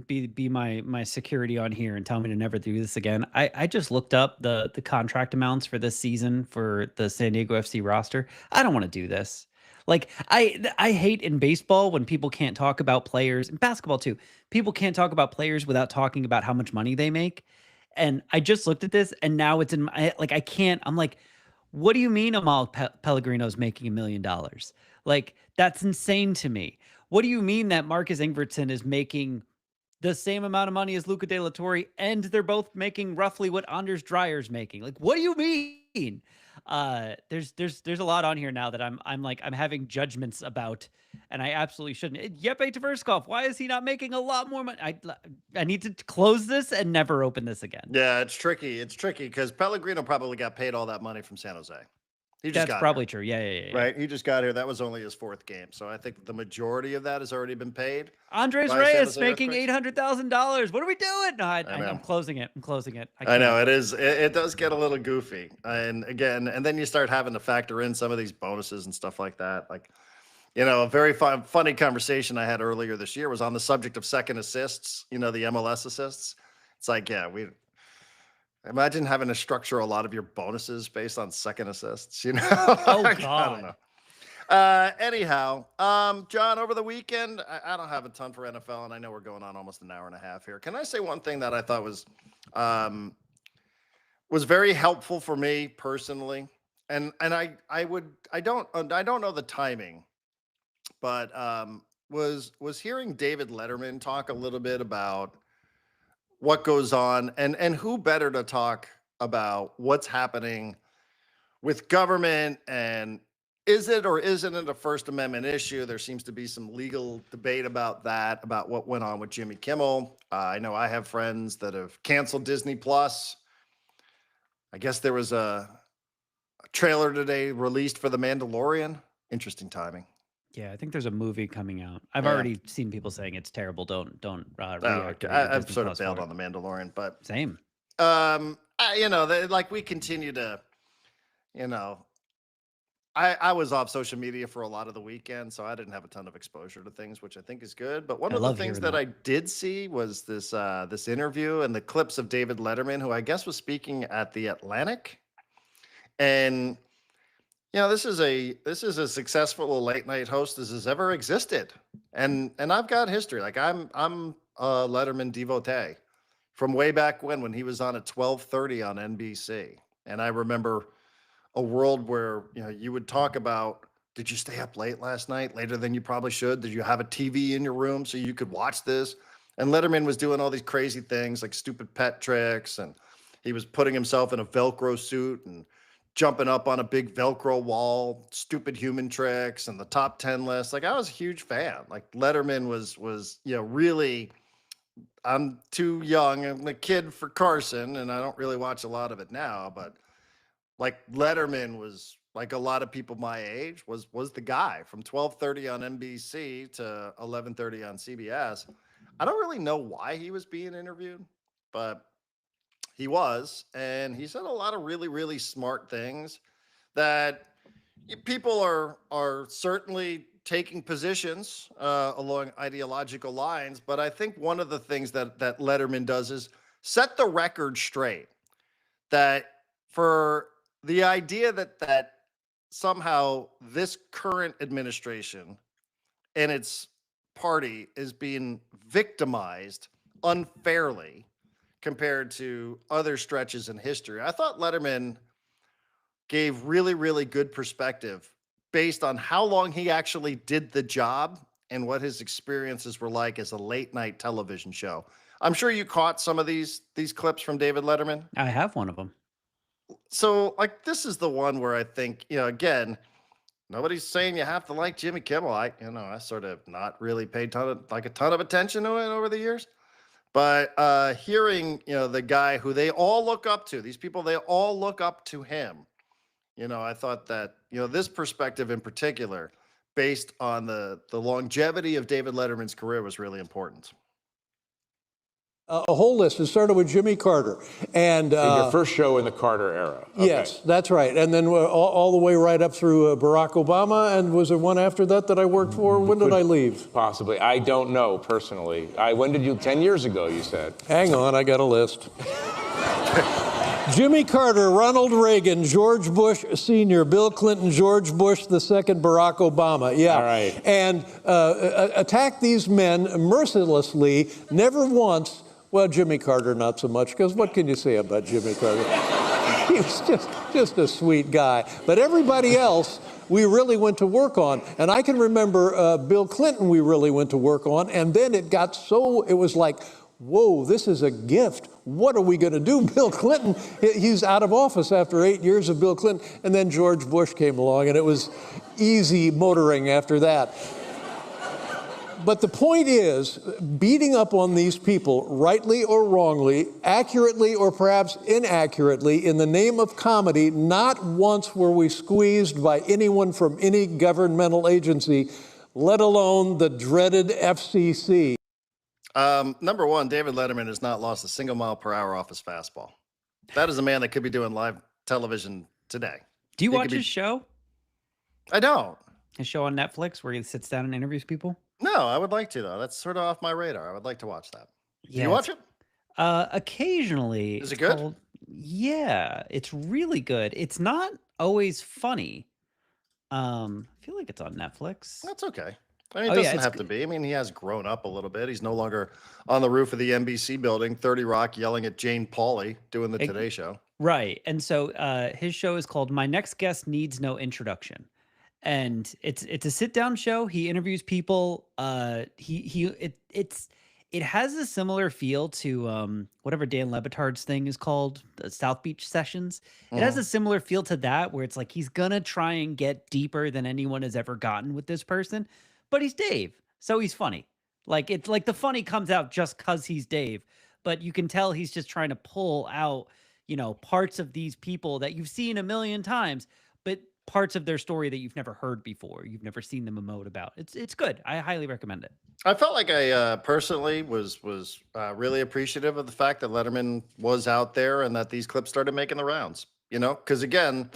be my security on here and tell me to never do this again? I just looked up the contract amounts for this season for the San Diego FC roster. I don't want to do this. Like I hate in baseball when people can't talk about players, and basketball too. People can't talk about players without talking about how much money they make. And I just looked at this, and now it's in my I can't. I'm like, what do you mean Amal Pellegrino's making $1 million? Like, that's insane to me. What do you mean that Marcus Ingvartson is making the same amount of money as Luca De La Torre, and they're both making roughly what Anders Dreyer's making? Like, what do you mean? There's a lot on here now that I'm having judgments about, and I absolutely shouldn't. Jeppe Tverskov, why is he not making a lot more money? I need to close this and never open this again. Yeah, it's tricky. It's tricky because Pellegrino probably got paid all that money from San Jose. That's probably true. Yeah. Right. He just got here. That was only his 4th game. So I think the majority of that has already been paid. Andres Reyes making $800,000. What are we doing? No, I'm closing it. I know it is. It does get a little goofy. And then you start having to factor in some of these bonuses and stuff like that. Like, a very funny conversation I had earlier this year was on the subject of second assists, the MLS assists. It's like, yeah, imagine having to structure a lot of your bonuses based on second assists, Oh, I God. don't know. Anyhow, John, over the weekend, I don't have a ton for NFL, and I know we're going on almost an hour and a half here. Can I say one thing that I thought was very helpful for me personally? And I don't know the timing, but was hearing David Letterman talk a little bit about what goes on, and who better to talk about what's happening with government, and is it or isn't it a First Amendment issue? There seems to be some legal debate about that, about what went on with Jimmy Kimmel. I know I have friends that have canceled Disney Plus. I guess there was a trailer today released for The Mandalorian. Interesting timing. Yeah, I think there's a movie coming out. I've already seen people saying it's terrible. Don't okay. I've sort of bailed on The Mandalorian, but same. We continue to, I was off social media for a lot of the weekend, so I didn't have a ton of exposure to things, which I think is good. But one of the things that I did see was this interview and the clips of David Letterman, who I guess was speaking at the Atlantic, and this is as successful a late night host as has ever existed, and I've got history. Like I'm a Letterman devotee from way back when he was on at 12:30 on NBC, and I remember a world where you would talk about, did you stay up late last night, later than you probably should? Did you have a TV in your room so you could watch this? And Letterman was doing all these crazy things like stupid pet tricks, and he was putting himself in a Velcro suit and jumping up on a big Velcro wall, stupid human tricks, and the top 10 list. Like, I was a huge fan. Like, Letterman was really, I'm too young. I'm a kid for Carson, and I don't really watch a lot of it now, but like Letterman was, like a lot of people my age, was the guy from 12:30 on NBC to 11:30 on CBS. I don't really know why he was being interviewed, but he was, and he said a lot of really, really smart things that people are certainly taking positions along ideological lines. But I think one of the things that Letterman does is set the record straight. That for the idea that somehow this current administration and its party is being victimized unfairly compared to other stretches in history. I thought Letterman gave really, really good perspective based on how long he actually did the job and what his experiences were like as a late night television show. I'm sure you caught some of these clips from David Letterman. I have one of them. So, like, this is the one where I think, again, nobody's saying you have to like Jimmy Kimmel. I sort of not really paid a ton of attention to it over the years. But hearing, the guy who they all look up to, these people, they all look up to him. I thought that, this perspective in particular, based on the longevity of David Letterman's career, was really important. A whole list. It started with Jimmy Carter. And your first show in the Carter era. Okay. Yes, that's right. And then all the way right up through Barack Obama. And was there one after that I worked for? When did I leave? Possibly. I don't know personally. When did you, 10 years ago, you said? Hang on, I got a list. Jimmy Carter, Ronald Reagan, George Bush Sr., Bill Clinton, George Bush II, Barack Obama. Yeah. All right. And attack these men mercilessly, never once. Well, Jimmy Carter, not so much, because what can you say about Jimmy Carter? He was just a sweet guy. But everybody else, we really went to work on. And I can remember Bill Clinton we really went to work on. And then it was like, whoa, this is a gift. What are we going to do? Bill Clinton, he's out of office after 8 years of Bill Clinton. And then George Bush came along, and it was easy motoring after that. But the point is, beating up on these people, rightly or wrongly, accurately or perhaps inaccurately, in the name of comedy, not once were we squeezed by anyone from any governmental agency, let alone the dreaded FCC. Number one, David Letterman has not lost a single mile per hour off his fastball. That is a man that could be doing live television today. Do you watch his show? I don't. His show on Netflix where he sits down and interviews people? No, I would like to, though. That's sort of off my radar. I would like to watch that. Do you watch it? Occasionally. Is it good? Yeah, it's really good. It's not always funny. I feel like it's on Netflix. That's okay. I mean, it doesn't have to be. I mean, he has grown up a little bit. He's no longer on the roof of the NBC building, 30 Rock, yelling at Jane Pauley doing the Today Show. Right. And so his show is called My Next Guest Needs No Introduction. And it's a sit down show. He interviews people. It has a similar feel to whatever Dan Le Batard's thing is called, the South Beach Sessions. It has a similar feel to that, where it's like he's gonna try and get deeper than anyone has ever gotten with this person, but he's Dave, so he's funny. Like, it's like the funny comes out just because he's Dave, but you can tell he's just trying to pull out, parts of these people that you've seen a million times, but parts of their story that you've never heard before, you've never seen them emote about. It's good. I highly recommend it. I felt like I personally was really appreciative of the fact that Letterman was out there and that these clips started making the rounds. Because again,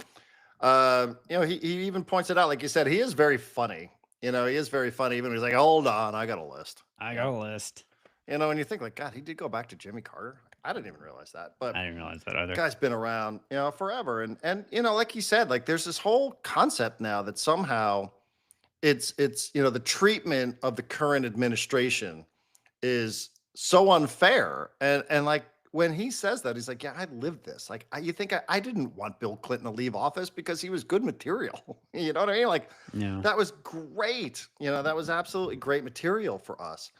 he even points it out, like you said, he is very funny. He is very funny. Even when he's like, "Hold on, I got a list." And you think, like, God, he did go back to Jimmy Carter. I didn't even realize that, but I didn't realize that either. The guy's been around, forever. And like he said, like, there's this whole concept now that somehow it's the treatment of the current administration is so unfair. And like, when he says that, he's like, yeah, I lived this. Like, you think I didn't want Bill Clinton to leave office because he was good material. You know what I mean? Like, yeah. That was great. That was absolutely great material for us.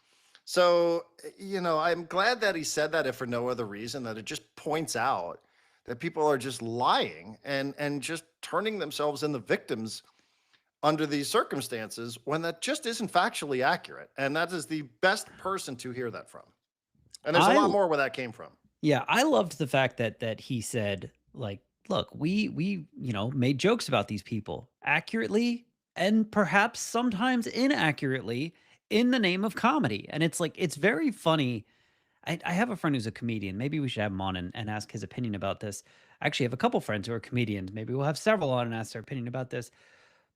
So, I'm glad that he said that, if for no other reason, that it just points out that people are just lying and just turning themselves into victims under these circumstances when that just isn't factually accurate. And that is the best person to hear that from. And there's a lot more where that came from. Yeah, I loved the fact that he said, like, look, we made jokes about these people accurately and perhaps sometimes inaccurately in the name of comedy. And it's like, it's very funny. I have a friend who's a comedian. Maybe we should have him on and ask his opinion about this. I actually have a couple friends who are comedians. Maybe we'll have several on and ask their opinion about this.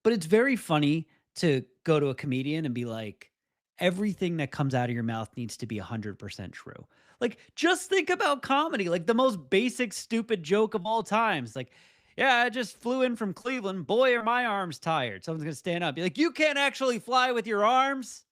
But it's very funny to go to a comedian and be like, everything that comes out of your mouth needs to be 100% true. Like, just think about comedy, like the most basic, stupid joke of all times. Like, yeah, I just flew in from Cleveland. Boy, are my arms tired. Someone's going to stand up. Be like, you can't actually fly with your arms.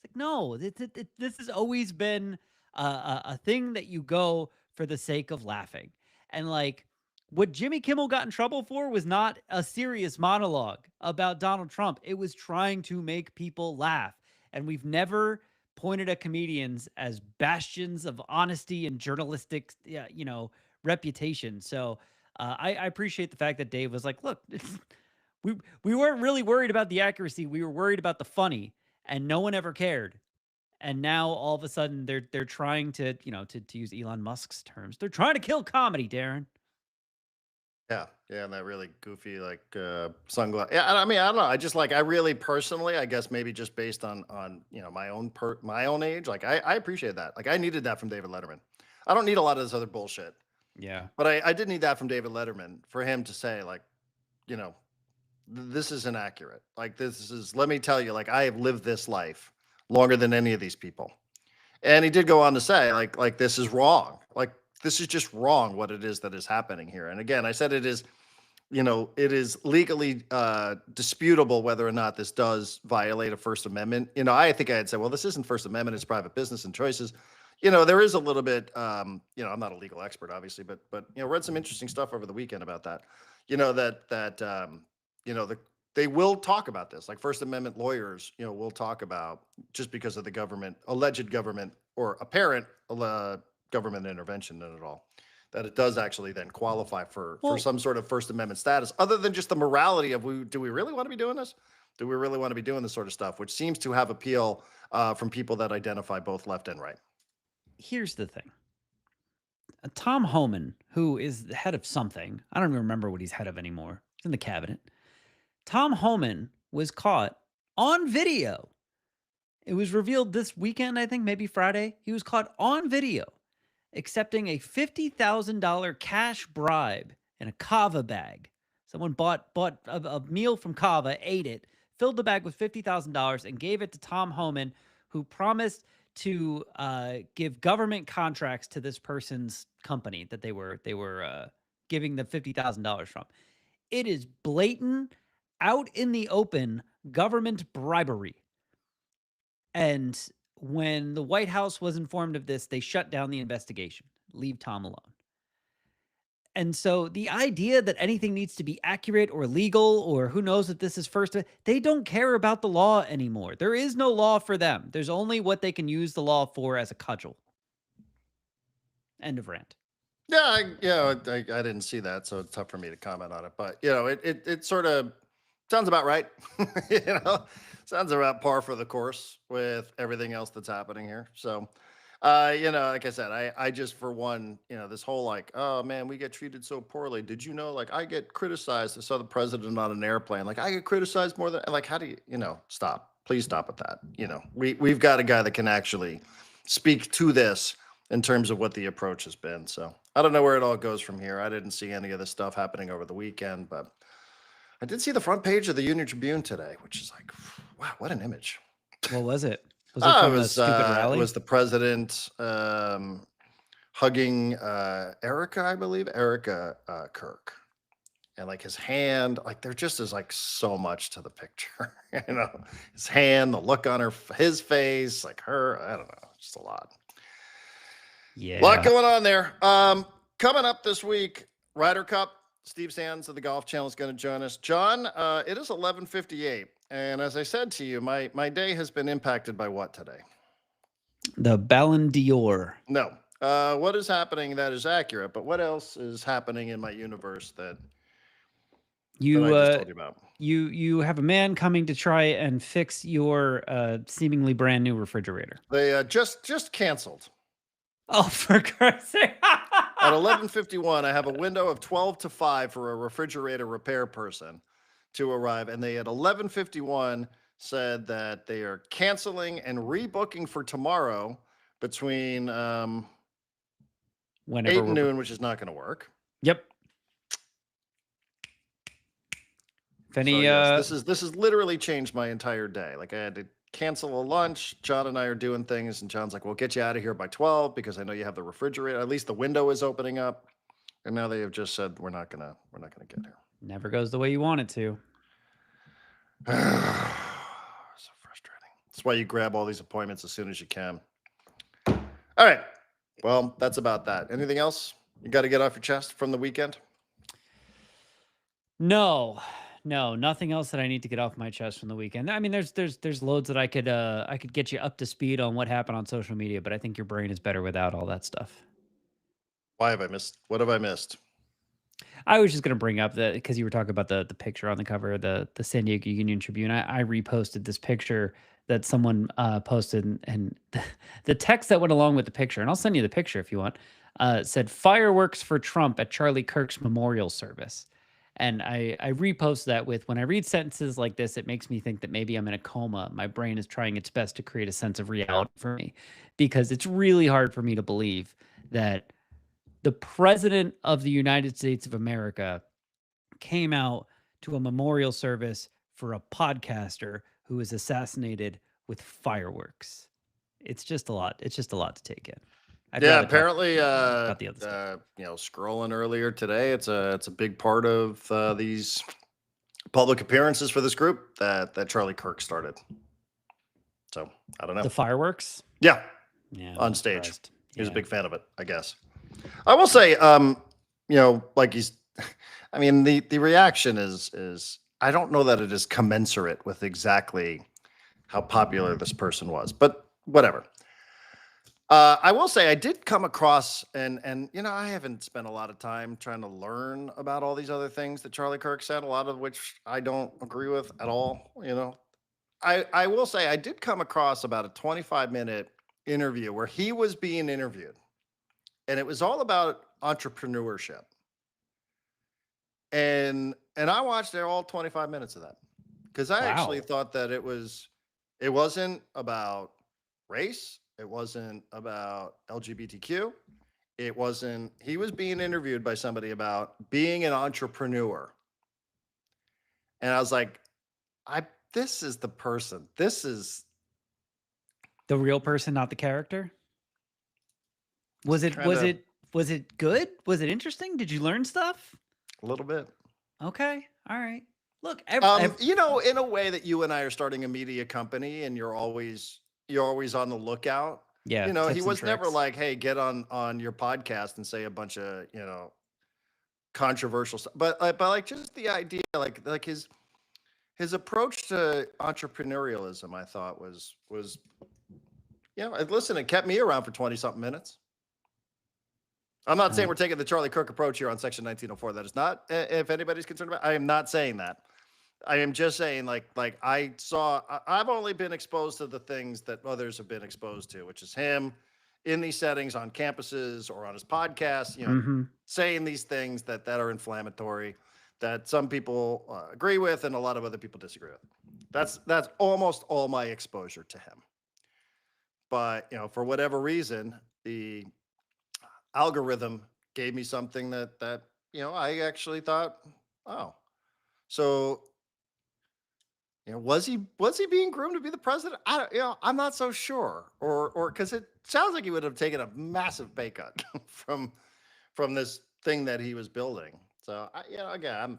It's like, no, this has always been a thing that you go for the sake of laughing. And like, what Jimmy Kimmel got in trouble for was not a serious monologue about Donald Trump. It was trying to make people laugh. And we've never pointed at comedians as bastions of honesty and journalistic, reputation. So I appreciate the fact that Dave was like, look, we weren't really worried about the accuracy. We were worried about the funny, and no one ever cared. And now all of a sudden they're trying to, to use Elon Musk's terms, they're trying to kill comedy, Darren. Yeah, yeah, and that really goofy like sunglass. Yeah, I mean, I don't know. I just like I really personally, I guess maybe just based on my own age, like I appreciate that. Like I needed that from David Letterman. I don't need a lot of this other bullshit, Yeah. but I did need that from David Letterman for him to say like, this is inaccurate. Like this is, let me tell you, like I have lived this life longer than any of these people. And he did go on to say like this is wrong. Like this is just wrong what it is that is happening here. And again, I said it is, it is legally disputable whether or not this does violate a First Amendment. I think I had said, well, this isn't First Amendment, it's private business and choices. There is a little bit, I'm not a legal expert, obviously, but read some interesting stuff over the weekend about that. They will talk about this. Like First Amendment lawyers, will talk about just because of the alleged government or apparent government intervention in it all, that it does actually then qualify for some sort of First Amendment status, other than just the morality of do we really want to be doing this? Do we really want to be doing this sort of stuff, which seems to have appeal from people that identify both left and right. Here's the thing. Tom Homan, who is the head of something, I don't even remember what he's head of anymore. He's in the cabinet. Tom Homan was caught on video. It was revealed this weekend, I think, maybe Friday. He was caught on video accepting a $50,000 cash bribe in a kava bag. Someone bought a meal from Kava, ate it, filled the bag with $50,000 and gave it to Tom Homan, who promised to give government contracts to this person's company that they were giving the $50,000 from. It is blatant, out in the open government bribery. And when the White House was informed of this, they shut down the investigation. Leave Tom alone. And so the idea that anything needs to be accurate or legal or who knows if this is first, they don't care about the law anymore. There is no law for them. There's only what they can use the law for as a cudgel. End of rant. Yeah, I didn't see that, so it's tough for me to comment on it. But it sort of sounds about right. Sounds about par for the course with everything else that's happening here. So, like I said, I just, for one, this whole like, oh man, we get treated so poorly. Did you know, like I get criticized. I saw the president on an airplane. Like I get criticized more than, like, how do you, stop, please stop with that. We've got a guy that can actually speak to this in terms of what the approach has been. So I don't know where it all goes from here. I didn't see any of this stuff happening over the weekend, but I did see the front page of the Union Tribune today, which is like, wow, what an image. What was it? Was it from a stupid rally? It was the president hugging Erica, I believe, Erica Kirk. And like his hand, like there just is like so much to the picture. His hand, the look on his face, like her, I don't know, just a lot. Yeah. A lot going on there. Coming up this week, Ryder Cup. Steve Sands of the Golf Channel is going to join us. John, it is 11:58. And as I said to you, my day has been impacted by what today? The Ballon d'Or. No. What is happening that is accurate, but what else is happening in my universe that I just told you about? You have a man coming to try and fix your seemingly brand new refrigerator. They just canceled. Oh, for Christ's sake. At 11:51, I have a window of 12 to 5 for a refrigerator repair person to arrive. And they at 11:51 said that they are canceling and rebooking for tomorrow between 8 Whenever and we're noon, which is not going to work. Yep. If So any yes, this has literally changed my entire day. Like I had to cancel a lunch. John and I are doing things, and John's like, "We'll get you out of here by 12 because I know you have the refrigerator. At least the window is opening up." And now they have just said we're not gonna get here. never goes the way you want it to. So frustrating. That's why you grab all these appointments as soon as you can. All right. Well, that's about that. Anything else you got to get off your chest from the weekend? No, nothing else that I need to get off my chest from the weekend. I mean, there's loads that I could get you up to speed on what happened on social media, but I think your brain is better without all that stuff. Why have I missed? What have I missed? I was just going to bring up that because you were talking about the picture on the cover of the San Diego Union Tribune. I reposted this picture that someone posted, and the text that went along with the picture, and I'll send you the picture if you want, said fireworks for Trump at Charlie Kirk's memorial service. And I repost that with, when I read sentences like this, it makes me think that maybe I'm in a coma. My brain is trying its best to create a sense of reality for me, because it's really hard for me to believe that the president of the United States of America came out to a memorial service for a podcaster who was assassinated with fireworks. It's just a lot. It's just a lot to take in. I'd Yeah, rather talk apparently, about the other stuff. scrolling earlier today, it's a big part of these public appearances for this group that Charlie Kirk started. So I don't know. The fireworks? Yeah, Yeah. on I'm stage. surprised. He was a Yeah. big fan of it, I guess. I will say, like he's, I mean, the reaction is, I don't know that it is commensurate with exactly how popular this person was, but whatever. I will say I did come across, and I haven't spent a lot of time trying to learn about all these other things that Charlie Kirk said, a lot of which I don't agree with at all. I will say I did come across about a 25-minute interview where he was being interviewed, and it was all about entrepreneurship. And I watched all 25 minutes of that because I actually Wow. thought that it wasn't about race. It wasn't about LGBTQ. He was being interviewed by somebody about being an entrepreneur. And I was like, this is the person. This is The real person, not the character? Was it kinda good? Was it interesting? Did you learn stuff? a little bit. Okay. All right. Look, In a way that you and I are starting a media company and you're always on the lookout. yeah, He tips and was never tricks. like, hey, get on your podcast and say a bunch of, controversial stuff. But like just the idea, like his approach to entrepreneurialism, I thought was listen, it kept me around for 20 something minutes. I'm not saying we're taking the Charlie Kirk approach here on Section 1904. That is not, if anybody's concerned about, I am not saying that. I am just saying, like I've only been exposed to the things that others have been exposed to, which is him in these settings on campuses or on his podcast, saying these things that are inflammatory, that some people agree with and a lot of other people disagree with. That's almost all my exposure to him. But, for whatever reason, the algorithm gave me something that I actually thought, oh, so was he being groomed to be the president? I'm not so sure, or because it sounds like he would have taken a massive pay cut from this thing that he was building. So again, I'm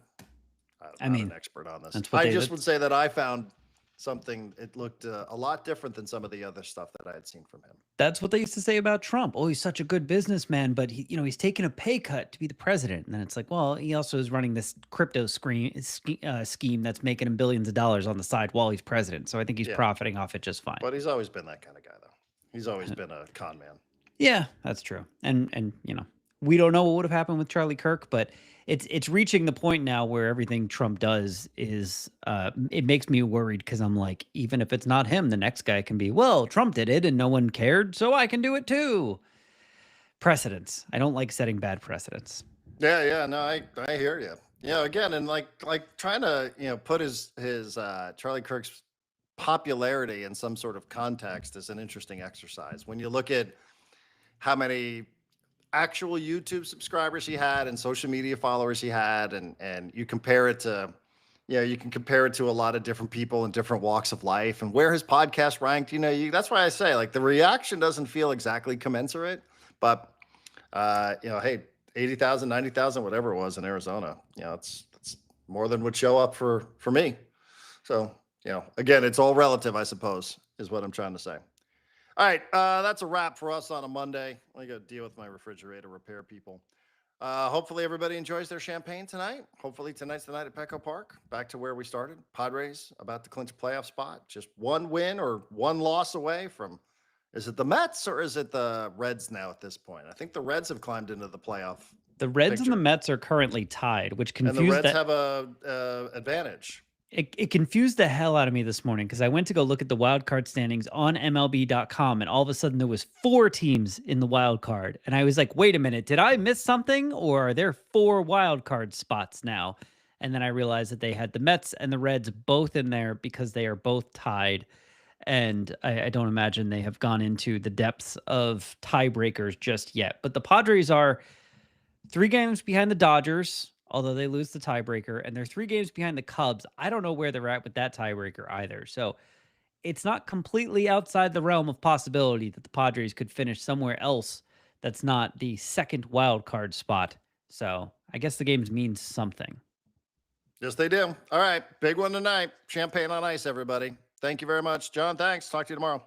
not an expert on this. I just would say that I found something. It looked a lot different than some of the other stuff that I had seen from him. That's what they used to say about Trump. Oh, he's such a good businessman, but he's taking a pay cut to be the president. And then it's like, well, he also is running this crypto scheme that's making him billions of dollars on the side while he's president. So I think he's profiting off it just fine. But he's always been that kind of guy, though. He's always been a con man. Yeah, that's true. And we don't know what would have happened with Charlie Kirk, but it's reaching the point now where everything Trump does is it makes me worried, because I'm like, even if it's not him, the next guy can be, well, Trump did it and no one cared, so I can do it too. precedents. I don't like setting bad precedents. Yeah, no, I hear you. Again, and like trying to put his Charlie Kirk's popularity in some sort of context is an interesting exercise. When you look at how many actual YouTube subscribers he had and social media followers he had, and you compare it to, you can compare it to a lot of different people in different walks of life and where his podcast ranked. That's why I say, like, the reaction doesn't feel exactly commensurate, but hey, 80,000, 90,000, whatever it was in Arizona, it's more than would show up for me. So, again, it's all relative, I suppose, is what I'm trying to say. All right, that's a wrap for us on a Monday. I got to deal with my refrigerator repair people. Hopefully everybody enjoys their champagne tonight. Hopefully tonight's the night at Petco Park. Back to where we started. Padres about to clinch a playoff spot. Just one win or one loss away from, is it the Mets or is it the Reds now at this point? I think the Reds have climbed into the playoff. The Reds picture. and the Mets are currently tied, which confused And the Reds have a advantage. It confused the hell out of me this morning because I went to go look at the wild card standings on MLB.com, and all of a sudden there was 4 teams in the wild card, and I was like, "Wait a minute, did I miss something? Or are there 4 wild card spots now?" And then I realized that they had the Mets and the Reds both in there because they are both tied, and I don't imagine they have gone into the depths of tiebreakers just yet. But the Padres are 3 games behind the Dodgers, although they lose the tiebreaker, and they're 3 games behind the Cubs. I don't know where they're at with that tiebreaker either. So it's not completely outside the realm of possibility that the Padres could finish somewhere else that's not the second wild card spot. So I guess the games means something. Yes, they do. All right, big one tonight. Champagne on ice, everybody. Thank you very much. John, thanks. Talk to you tomorrow.